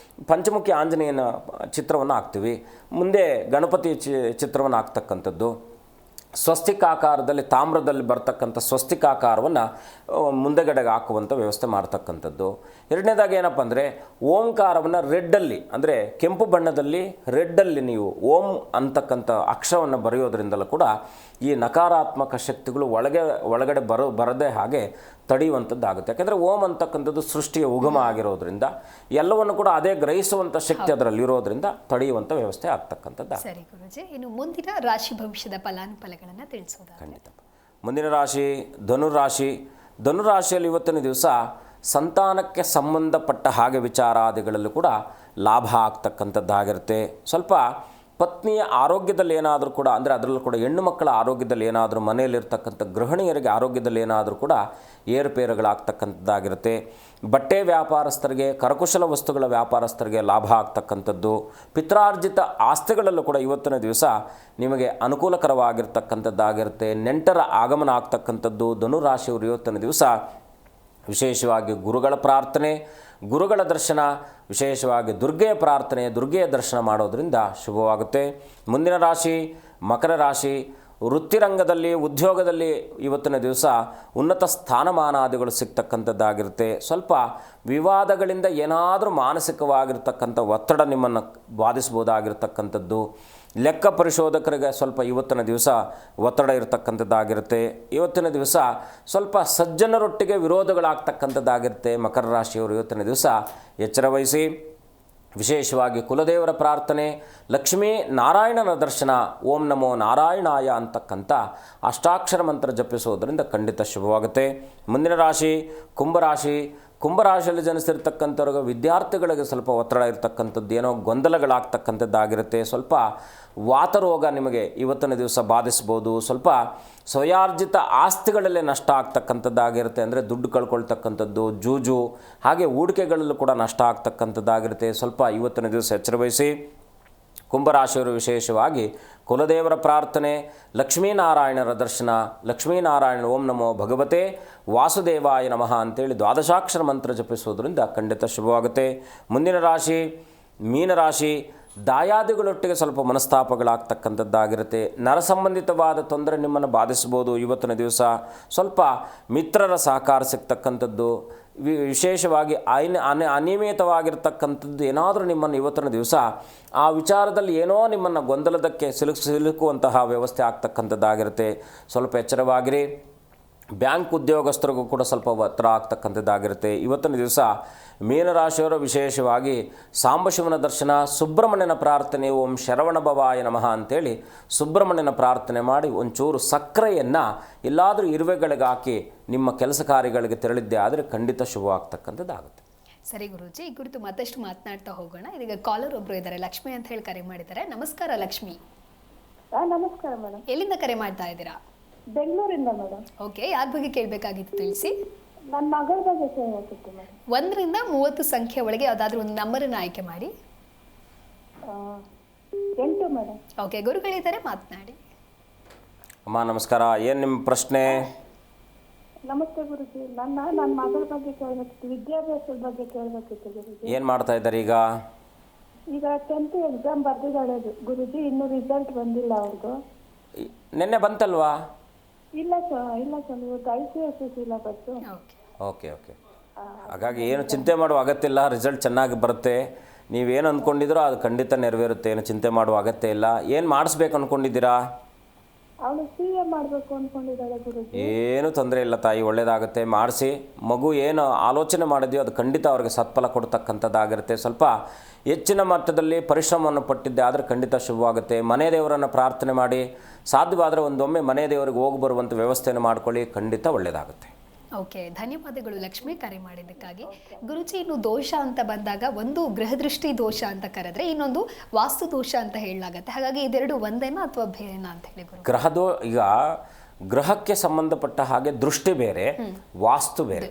ಪಂಚಮುಖಿ ಆಂಜನೇಯನ ಚಿತ್ರವನ್ನು ಹಾಕ್ತೀವಿ, ಮುಂದೆ ಗಣಪತಿ ಚಿತ್ರವನ್ನು ಹಾಕ್ತಕ್ಕಂಥದ್ದು, ಸ್ವಸ್ತಿಕಾಕಾರದಲ್ಲಿ ತಾಮ್ರದಲ್ಲಿ ಬರ್ತಕ್ಕಂಥ ಸ್ವಸ್ತಿಕಾಕಾರವನ್ನು ಮುಂದೆಗಡೆಗೆ ಹಾಕುವಂಥ ವ್ಯವಸ್ಥೆ ಮಾಡ್ತಕ್ಕಂಥದ್ದು. ಎರಡನೇದಾಗಿ ಏನಪ್ಪ ಅಂದರೆ ಓಂಕಾರವನ್ನು ರೆಡ್ಡಲ್ಲಿ, ಅಂದರೆ ಕೆಂಪು ಬಣ್ಣದಲ್ಲಿ ರೆಡ್ಡಲ್ಲಿ ನೀವು ಓಂ ಅಂತಕ್ಕಂಥ ಅಕ್ಷರವನ್ನು ಬರೆಯೋದ್ರಿಂದಲೂ ಕೂಡ ಈ ನಕಾರಾತ್ಮಕ ಶಕ್ತಿಗಳು ಒಳಗಡೆ ಬರದೇ ಹಾಗೆ ತಡೆಯುವಂಥದ್ದಾಗುತ್ತೆ. ಯಾಕೆಂದರೆ ಓಂ ಅಂತಕ್ಕಂಥದ್ದು ಸೃಷ್ಟಿಯ ಉಗಮ ಆಗಿರೋದ್ರಿಂದ ಎಲ್ಲವನ್ನು ಕೂಡ ಅದೇ ಗ್ರಹಿಸುವಂಥ ಶಕ್ತಿ ಅದರಲ್ಲಿರೋದ್ರಿಂದ ತಡೆಯುವಂಥ ವ್ಯವಸ್ಥೆ ಆಗ್ತಕ್ಕಂಥದ್ದು. ಸರಿ ಗುರುಜಿ, ಇನ್ನು ಮುಂದಿನ ರಾಶಿ ಭವಿಷ್ಯದ ಫಲಾನುಫಲಗಳನ್ನು ತಿಳಿಸೋದಾ? ಖಂಡಿತ. ಮುಂದಿನ ರಾಶಿ ಧನುರಾಶಿ. ಧನುರಾಶಿಯಲ್ಲಿ ಇವತ್ತಿನ ದಿವಸ ಸಂತಾನಕ್ಕೆ ಸಂಬಂಧಪಟ್ಟ ಹಾಗೆ ವಿಚಾರಾದಿಗಳಲ್ಲೂ ಕೂಡ ಲಾಭ ಆಗ್ತಕ್ಕಂಥದ್ದಾಗಿರುತ್ತೆ. ಸ್ವಲ್ಪ ಪತ್ನಿಯ ಆರೋಗ್ಯದಲ್ಲಿ ಏನಾದರೂ ಕೂಡ, ಅಂದರೆ ಅದರಲ್ಲೂ ಕೂಡ ಹೆಣ್ಣು ಮಕ್ಕಳ ಆರೋಗ್ಯದಲ್ಲಿ ಏನಾದರೂ, ಮನೆಯಲ್ಲಿರ್ತಕ್ಕಂಥ ಗೃಹಿಣಿಯರಿಗೆ ಆರೋಗ್ಯದಲ್ಲಿ ಏನಾದರೂ ಕೂಡ ಏರುಪೇರುಗಳಾಗ್ತಕ್ಕಂಥದ್ದಾಗಿರುತ್ತೆ. ಬಟ್ಟೆ ವ್ಯಾಪಾರಸ್ಥರಿಗೆ, ಕರಕುಶಲ ವಸ್ತುಗಳ ವ್ಯಾಪಾರಸ್ಥರಿಗೆ ಲಾಭ ಆಗ್ತಕ್ಕಂಥದ್ದು. ಪಿತ್ರಾರ್ಜಿತ ಆಸ್ತಿಗಳಲ್ಲೂ ಕೂಡ ಇವತ್ತಿನ ದಿವಸ ನಿಮಗೆ ಅನುಕೂಲಕರವಾಗಿರ್ತಕ್ಕಂಥದ್ದಾಗಿರುತ್ತೆ. ನೆಂಟರ ಆಗಮನ ಆಗ್ತಕ್ಕಂಥದ್ದು. ಧನುರಾಶಿಯವರು ಇವತ್ತಿನ ದಿವಸ ವಿಶೇಷವಾಗಿ ಗುರುಗಳ ಪ್ರಾರ್ಥನೆ, ಗುರುಗಳ ದರ್ಶನ, ವಿಶೇಷವಾಗಿ ದುರ್ಗೆಯ ಪ್ರಾರ್ಥನೆ, ದುರ್ಗೆಯ ದರ್ಶನ ಮಾಡೋದರಿಂದ ಶುಭವಾಗುತ್ತೆ. ಮುಂದಿನ ರಾಶಿ ಮಕರ ರಾಶಿ. ವೃತ್ತಿರಂಗದಲ್ಲಿ, ಉದ್ಯೋಗದಲ್ಲಿ ಇವತ್ತಿನ ದಿವಸ ಉನ್ನತ ಸ್ಥಾನಮಾನಾದಿಗಳು ಸಿಗ್ತಕ್ಕಂಥದ್ದಾಗಿರುತ್ತೆ. ಸ್ವಲ್ಪ ವಿವಾದಗಳಿಂದ ಏನಾದರೂ ಮಾನಸಿಕವಾಗಿರ್ತಕ್ಕಂಥ ಒತ್ತಡ ನಿಮ್ಮನ್ನು ಬಾಧಿಸ್ಬೋದಾಗಿರ್ತಕ್ಕಂಥದ್ದು. ಲೆಕ್ಕ ಪರಿಶೋಧಕರಿಗೆ ಸ್ವಲ್ಪ ಇವತ್ತಿನ ದಿವಸ ಒತ್ತಡ ಇರತಕ್ಕಂಥದ್ದಾಗಿರುತ್ತೆ. ಇವತ್ತಿನ ದಿವಸ ಸ್ವಲ್ಪ ಸಜ್ಜನರೊಟ್ಟಿಗೆ ವಿರೋಧಗಳಾಗ್ತಕ್ಕಂಥದ್ದಾಗಿರುತ್ತೆ. ಮಕರ ರಾಶಿಯವರು ಇವತ್ತಿನ ದಿವಸ ಎಚ್ಚರ ವಹಿಸಿ. ವಿಶೇಷವಾಗಿ ಕುಲದೇವರ ಪ್ರಾರ್ಥನೆ, ಲಕ್ಷ್ಮೀ ನಾರಾಯಣನ ದರ್ಶನ, ಓಂ ನಮೋ ನಾರಾಯಣಾಯ ಅಂತಕ್ಕಂಥ ಅಷ್ಟಾಕ್ಷರ ಮಂತ್ರ ಜಪಿಸೋದರಿಂದ ಖಂಡಿತ ಶುಭವಾಗುತ್ತೆ. ಮುಂದಿನ ರಾಶಿ ಕುಂಭರಾಶಿ. ಕುಂಭರಾಶಿಯಲ್ಲಿ ಜನಿಸಿರ್ತಕ್ಕಂಥವ್ರಿಗೆ, ವಿದ್ಯಾರ್ಥಿಗಳಿಗೆ ಸ್ವಲ್ಪ ಒತ್ತಡ ಇರತಕ್ಕಂಥದ್ದು, ಏನೋ ಗೊಂದಲಗಳಾಗ್ತಕ್ಕಂಥದ್ದಾಗಿರುತ್ತೆ. ಸ್ವಲ್ಪ ವಾತರೋಗ ನಿಮಗೆ ಇವತ್ತಿನ ದಿವಸ ಬಾಧಿಸ್ಬೋದು. ಸ್ವಲ್ಪ ಸ್ವಯಾರ್ಜಿತ ಆಸ್ತಿಗಳಲ್ಲೇ ನಷ್ಟ ಆಗ್ತಕ್ಕಂಥದ್ದಾಗಿರುತ್ತೆ. ಅಂದರೆ ದುಡ್ಡು ಕಳ್ಕೊಳ್ತಕ್ಕಂಥದ್ದು, ಜೂಜು, ಹಾಗೆ ಹೂಡಿಕೆಗಳಲ್ಲೂ ಕೂಡ ನಷ್ಟ ಆಗ್ತಕ್ಕಂಥದ್ದಾಗಿರುತ್ತೆ. ಸ್ವಲ್ಪ ಇವತ್ತಿನ ದಿವಸ ಎಚ್ಚರ ವಹಿಸಿ. ಕುಂಭರಾಶಿಯವರು ವಿಶೇಷವಾಗಿ ಕುಲದೇವರ ಪ್ರಾರ್ಥನೆ, ಲಕ್ಷ್ಮೀನಾರಾಯಣರ ದರ್ಶನ, ಲಕ್ಷ್ಮೀನಾರಾಯಣ ಓಂ ನಮೋ ಭಗವತೆ ವಾಸುದೇವಾಯ ನಮಃ ಅಂತೇಳಿ ದ್ವಾದಶಾಕ್ಷರ ಮಂತ್ರ ಜಪಿಸೋದ್ರಿಂದ ಖಂಡಿತ ಶುಭವಾಗುತ್ತೆ. ಮುಂದಿನ ರಾಶಿ ಮೀನರಾಶಿ. ದಾಯಾದಿಗಳೊಟ್ಟಿಗೆ ಸ್ವಲ್ಪ ಮನಸ್ತಾಪಗಳಾಗ್ತಕ್ಕಂಥದ್ದಾಗಿರುತ್ತೆ. ನರ ಸಂಬಂಧಿತವಾದ ತೊಂದರೆ ನಿಮ್ಮನ್ನು ಬಾಧಿಸ್ಬೋದು. ಇವತ್ತಿನ ದಿವಸ ಸ್ವಲ್ಪ ಮಿತ್ರರ ಸಹಕಾರ ಸಿಗ್ತಕ್ಕಂಥದ್ದು, ವಿಶೇಷವಾಗಿ ಅನಿಯಮಿತವಾಗಿರ್ತಕ್ಕಂಥದ್ದು ಏನಾದರೂ ನಿಮ್ಮನ್ನು ಇವತ್ತಿನ ದಿವಸ ಆ ವಿಚಾರದಲ್ಲಿ ಏನೋ ನಿಮ್ಮನ್ನು ಗೊಂದಲದಕ್ಕೆ ಸಿಲುಕುವಂತಹ ವ್ಯವಸ್ಥೆ ಆಗ್ತಕ್ಕಂಥದ್ದಾಗಿರುತ್ತೆ. ಸ್ವಲ್ಪ ಎಚ್ಚರವಾಗಿರಿ. ಬ್ಯಾಂಕ್ ಉದ್ಯೋಗಸ್ಥರಿಗೂ ಕೂಡ ಸ್ವಲ್ಪ ಒತ್ತಡ ಆಗ್ತಕ್ಕಂಥದ್ದಾಗಿರುತ್ತೆ. ಇವತ್ತಿನ ದಿವಸ ಮೀನರಾಶಿಯವರು ವಿಶೇಷವಾಗಿ ಸಾಂಬಶಿವನ ದರ್ಶನ, ಸುಬ್ರಹ್ಮಣ್ಯನ ಪ್ರಾರ್ಥನೆ, ಓಂ ಶರವಣ ಭವಾಯ ನಮಃ ಅಂತೇಳಿ ಸುಬ್ರಹ್ಮಣ್ಯನ ಪ್ರಾರ್ಥನೆ ಮಾಡಿ ಒಂಚೂರು ಸಕ್ಕರೆಯನ್ನು ಎಲ್ಲಾದರೂ ಇರುವೆಗಳಿಗೆ ಹಾಕಿ ನಿಮ್ಮ ಕೆಲಸ ಕಾರ್ಯಗಳಿಗೆ ತೆರಳಿದ್ದೆ ಆದರೆ ಖಂಡಿತ ಶುಭವಾಗ್ತಕ್ಕಂಥದ್ದಾಗುತ್ತೆ. ಸರಿ ಗುರೂಜಿ, ಈ ಕುರಿತು ಮತ್ತಷ್ಟು ಮಾತನಾಡ್ತಾ ಹೋಗೋಣ. ಇದೀಗ ಕಾಲರ್ ಒಬ್ರು ಇದ್ದಾರೆ, ಲಕ್ಷ್ಮಿ ಅಂತ ಹೇಳಿ ಕರೆ ಮಾಡಿದ್ದಾರೆ. ನಮಸ್ಕಾರ ಲಕ್ಷ್ಮಿ. ನಮಸ್ಕಾರ ಮೇಡಮ್. ಎಲ್ಲಿಂದ ಕರೆ ಮಾಡ್ತಾ ಇದ್ದೀರಾ? ಬೆಂಗಳೂರಿಂದ ಮೇಡಮ್. ಓಕೆ, ಯಾರ ಬಗ್ಗೆ ಕೇಳಬೇಕಾಗಿತ್ತು ತಿಳಿಸಿ. ನನ್ನ ಮಗಳ ಬಗ್ಗೆ ಕೇಳಬೇಕಿತ್ತು ಮೇಡಮ್. 1 ರಿಂದ 30 ಸಂಖ್ಯೆ ಒಳಗೆ ಯಾವುದಾದ್ರೂ ಒಂದು ನಂಬರನ್ನು ಆಯ್ಕೆ ಮಾಡಿ. 8 ಮೇಡಮ್. ಓಕೆ, ಗುರುಗಳಿದ್ದಾರೆ, ಮಾತನಾಡಿ. ಅಮ್ಮ ನಮಸ್ಕಾರ. ಏನು ನಿಮ್ಮ ಪ್ರಶ್ನೆ? ನಮಸ್ತೆ ಗುರುಜಿ. ನನ್ನ ಮಗಳ ಬಗ್ಗೆ ಕೇಳಬೇಕಿತ್ತು, ವಿದ್ಯಾಭ್ಯಾಸದ ಬಗ್ಗೆ ಕೇಳಬೇಕಿತ್ತು ಗುರುಜಿ. ಏನು ಮಾಡ್ತಾ ಇದ್ದಾರೆ ಈಗ? ಈಗ 10th ಎಕ್ಸಾಮ್ ಬರ್ದಿದ್ದಾಳೆ ಗುರುಜಿ, ಇನ್ನೂ ರಿಸಲ್ಟ್ ಬಂದಿಲ್ಲ ಅವ್ರದ್ದು. ನಿನ್ನೆ ಬಂತಲ್ವಾ? ಇಲ್ಲ ಸರ್ ಇವತ್ತು ICSE ಸಿಲೆಬಸ್. ಓಕೆ. ಹಾಗಾಗಿ ಏನು ಚಿಂತೆ ಮಾಡುವ ಅಗತ್ಯ ಇಲ್ಲ. ರಿಸಲ್ಟ್ ಚೆನ್ನಾಗಿ ಬರುತ್ತೆ. ನೀವೇನು ಅಂದ್ಕೊಂಡಿದ್ದೀರೋ ಅದು ಖಂಡಿತ ನೆರವೇರುತ್ತೆ. ಏನು ಚಿಂತೆ ಮಾಡುವ ಅಗತ್ಯ ಇಲ್ಲ. ಏನು ಮಾಡಿಸ್ಬೇಕು ಅಂದ್ಕೊಂಡಿದ್ದೀರಾ? ಅವಳು CA ಮಾಡಬೇಕು ಅಂದ್ಕೊಂಡಿದ್ದಾಳೆ ಗುರುಜಿ. ಏನು ತೊಂದರೆ ಇಲ್ಲ ತಾಯಿ, ಒಳ್ಳೆಯದಾಗುತ್ತೆ, ಮಾಡಿಸಿ. ಮಗು ಏನು ಆಲೋಚನೆ ಮಾಡಿದೆಯೋ ಅದು ಖಂಡಿತ ಅವ್ರಿಗೆ ಸತ್ಫಲ ಕೊಡ್ತಕ್ಕಂಥದ್ದಾಗಿರುತ್ತೆ. ಸ್ವಲ್ಪ ಹೆಚ್ಚಿನ ಮಟ್ಟದಲ್ಲಿ ಪರಿಶ್ರಮವನ್ನು ಪಟ್ಟಿದ್ದೆ ಆದರೆ ಖಂಡಿತ ಶುಭವಾಗುತ್ತೆ. ಮನೆ ದೇವರನ್ನು ಪ್ರಾರ್ಥನೆ ಮಾಡಿ, ಸಾಧ್ಯವಾದರೆ ಒಂದೊಮ್ಮೆ ಮನೆ ದೇವರಿಗೆ ಹೋಗಿ ಬರುವಂಥ ವ್ಯವಸ್ಥೆಯನ್ನು ಮಾಡ್ಕೊಳ್ಳಿ, ಖಂಡಿತ ಒಳ್ಳೆಯದಾಗುತ್ತೆ. ಓಕೆ, ಧನ್ಯವಾದಗಳು ಲಕ್ಷ್ಮಿ ಕರೆ ಮಾಡಿದ್ದಕ್ಕಾಗಿ. ಗುರುಜಿ, ಇನ್ನು ದೋಷ ಅಂತ ಬಂದಾಗ ಒಂದು ಗೃಹದೃಷ್ಟಿ ದೋಷ ಅಂತ ಕರೆದ್ರೆ ಇನ್ನೊಂದು ವಾಸ್ತು ದೋಷ ಅಂತ ಹೇಳಲಾಗತ್ತೆ. ಹಾಗಾಗಿ ಇದೆರಡು ಒಂದೇನಾ ಅಥವಾ ಬೇರೆನಾ ಅಂತ ಹೇಳಿ ಗುರು? ಈಗ ಗ್ರಹಕ್ಕೆ ಸಂಬಂಧಪಟ್ಟ ಹಾಗೆ ದೃಷ್ಟಿ ಬೇರೆ, ವಾಸ್ತು ಬೇರೆ.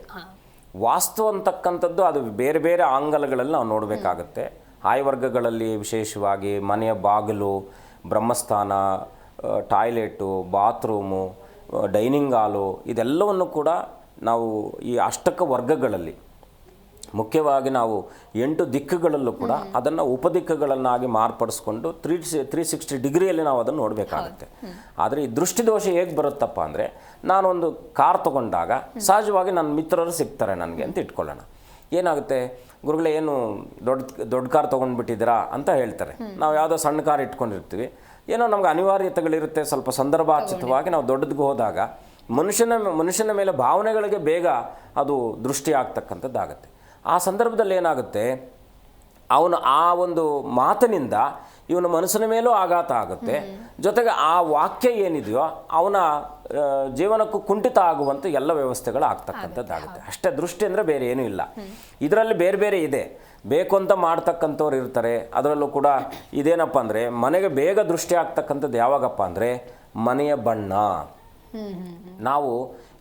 ವಾಸ್ತು ಅಂತಕ್ಕಂಥದ್ದು ಅದು ಬೇರೆ ಬೇರೆ ಆಂಗಲಗಳಲ್ಲಿ ನಾವು ನೋಡಬೇಕಾಗತ್ತೆ. ಆಯವರ್ಗಗಳಲ್ಲಿ ವಿಶೇಷವಾಗಿ ಮನೆಯ ಬಾಗಿಲು, ಬ್ರಹ್ಮಸ್ಥಾನ, ಟಾಯ್ಲೆಟು, ಬಾತ್ರೂಮು, ಡೈನಿಂಗ್ ಹಾಲು, ಇದೆಲ್ಲವನ್ನು ಕೂಡ ನಾವು ಈ ಅಷ್ಟಕ ವರ್ಗಗಳಲ್ಲಿ ಮುಖ್ಯವಾಗಿ ನಾವು 8 ದಿಕ್ಕುಗಳಲ್ಲೂ ಕೂಡ ಅದನ್ನು ಉಪದಿಕ್ಕುಗಳನ್ನಾಗಿ ಮಾರ್ಪಡಿಸ್ಕೊಂಡು 360 ಡಿಗ್ರಿಯಲ್ಲಿ ನಾವು ಅದನ್ನು ನೋಡಬೇಕಾಗುತ್ತೆ. ಆದರೆ ಈ ದೃಷ್ಟಿದೋಷ ಹೇಗೆ ಬರುತ್ತಪ್ಪ ಅಂದರೆ, ನಾನೊಂದು ಕಾರ್ ತೊಗೊಂಡಾಗ ಸಹಜವಾಗಿ ನನ್ನ ಮಿತ್ರರು ಸಿಗ್ತಾರೆ ನನಗೆ ಅಂತ ಇಟ್ಕೊಳ್ಳೋಣ. ಏನಾಗುತ್ತೆ, ಗುರುಗಳೇ ಏನು ದೊಡ್ಡ ಕಾರ್ ತೊಗೊಂಡ್ಬಿಟ್ಟಿದ್ದೀರಾ ಅಂತ ಹೇಳ್ತಾರೆ. ನಾವು ಯಾವುದೋ ಸಣ್ಣ ಕಾರ್ ಇಟ್ಕೊಂಡಿರ್ತೀವಿ, ಏನೋ ನಮ್ಗೆ ಅನಿವಾರ್ಯತೆಗಳಿರುತ್ತೆ. ಸ್ವಲ್ಪ ಸಂದರ್ಭಾಚಿತವಾಗಿ ನಾವು ದೊಡ್ಡದಿಗೆ ಹೋದಾಗ ಮನುಷ್ಯನ ಮೇಲೆ ಭಾವನೆಗಳಿಗೆ ಬೇಗ ಅದು ದೃಷ್ಟಿ ಆಗ್ತಕ್ಕಂಥದ್ದಾಗತ್ತೆ. ಆ ಸಂದರ್ಭದಲ್ಲಿ ಏನಾಗುತ್ತೆ, ಅವನು ಆ ಒಂದು ಮಾತಿನಿಂದ ಇವನ ಮನಸ್ಸಿನ ಮೇಲೂ ಆಘಾತ ಆಗುತ್ತೆ. ಜೊತೆಗೆ ಆ ವಾಕ್ಯ ಏನಿದೆಯೋ ಅವನ ಜೀವನಕ್ಕೂ ಕುಂಠಿತ ಆಗುವಂಥ ಎಲ್ಲ ವ್ಯವಸ್ಥೆಗಳು ಆಗ್ತಕ್ಕಂಥದ್ದಾಗುತ್ತೆ. ಅಷ್ಟೇ, ದೃಷ್ಟಿ ಅಂದರೆ ಬೇರೆ ಏನೂ ಇಲ್ಲ. ಇದರಲ್ಲಿ ಬೇರೆ ಬೇರೆ ಇದೆ. ಬೇಕು ಅಂತ ಮಾಡ್ತಕ್ಕಂಥವ್ರು ಇರ್ತಾರೆ. ಅದರಲ್ಲೂ ಕೂಡ ಇದೇನಪ್ಪ ಅಂದರೆ, ಮನೆಗೆ ಬೇಗ ದೃಷ್ಟಿ ಆಗ್ತಕ್ಕಂಥದ್ದು ಯಾವಾಗಪ್ಪ ಅಂದರೆ ಮನೆಯ ಬಣ್ಣ. ನಾವು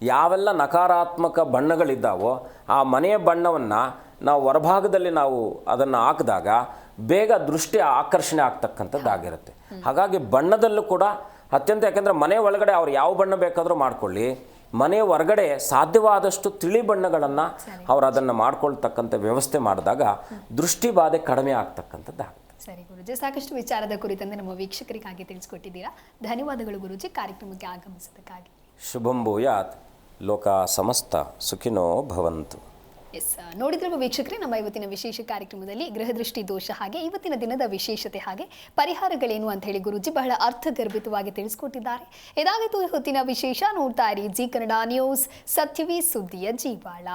ಯಾವೆಲ್ಲ ನಕಾರಾತ್ಮಕ ಬಣ್ಣಗಳಿದ್ದಾವೋ ಆ ಮನೆಯ ಬಣ್ಣವನ್ನು ನಾವು ಹೊರಭಾಗದಲ್ಲಿ ನಾವು ಅದನ್ನು ಹಾಕಿದಾಗ ಬೇಗ ದೃಷ್ಟಿ ಆಕರ್ಷಣೆ ಆಗ್ತಕ್ಕಂಥದ್ದಾಗಿರುತ್ತೆ. ಹಾಗಾಗಿ ಬಣ್ಣದಲ್ಲೂ ಕೂಡ ಅತ್ಯಂತ, ಯಾಕೆಂದರೆ ಮನೆ ಒಳಗಡೆ ಅವ್ರು ಯಾವ ಬಣ್ಣ ಬೇಕಾದರೂ ಮಾಡ್ಕೊಳ್ಳಿ, ಮನೆಯ ಹೊರಗಡೆ ಸಾಧ್ಯವಾದಷ್ಟು ತಿಳಿ ಬಣ್ಣಗಳನ್ನು ಅವರು ಅದನ್ನು ಮಾಡ್ಕೊಳ್ತಕ್ಕಂಥ ವ್ಯವಸ್ಥೆ ಮಾಡಿದಾಗ ದೃಷ್ಟಿ ಬಾಧೆ ಕಡಿಮೆ ಆಗ್ತಕ್ಕಂಥದ್ದಾಗುತ್ತೆ. ಸರಿ ಗುರುಜಿ, ಸಾಕಷ್ಟು ವಿಚಾರದ ಕುರಿತಂತೆ ನಮ್ಮ ವೀಕ್ಷಕರಿಗಾಗಿ ತಿಳಿಸ್ಕೊಟ್ಟಿದ್ದೀರಾ. ಧನ್ಯವಾದಗಳು ಗುರುಜಿ, ಕಾರ್ಯಕ್ರಮಕ್ಕೆ ಆಗಮಿಸಿದ್ದಕ್ಕಾಗಿ. ಶುಭಂ ಭೂಯಾತ್, ಲೋಕ ಸಮಸ್ತ ಸುಖಿನೋ ಭವಂತು. ಎಸ್, ನೋಡಿದ್ರವ ವೀಕ್ಷಕರೇ, ನಮ್ಮ ಇವತ್ತಿನ ವಿಶೇಷ ಕಾರ್ಯಕ್ರಮದಲ್ಲಿ ಗೃಹದೃಷ್ಟಿ ದೋಷ ಹಾಗೆ ಇವತ್ತಿನ ದಿನದ ವಿಶೇಷತೆ ಹಾಗೆ ಪರಿಹಾರಗಳೇನು ಅಂತ ಹೇಳಿ ಗುರುಜಿ ಬಹಳ ಅರ್ಥಗರ್ಭಿತವಾಗಿ ತಿಳಿಸ್ಕೊಟ್ಟಿದ್ದಾರೆ. ಇದಾಗಿತ್ತು ಹೊತ್ತಿನ ವಿಶೇಷ. ನೋಡ್ತಾ ಇರಿ ಜಿ ಕನ್ನಡ ನ್ಯೂಸ್, ಸತ್ಯವೇ ಸುದ್ದಿಯ ಜೀವಾಳ.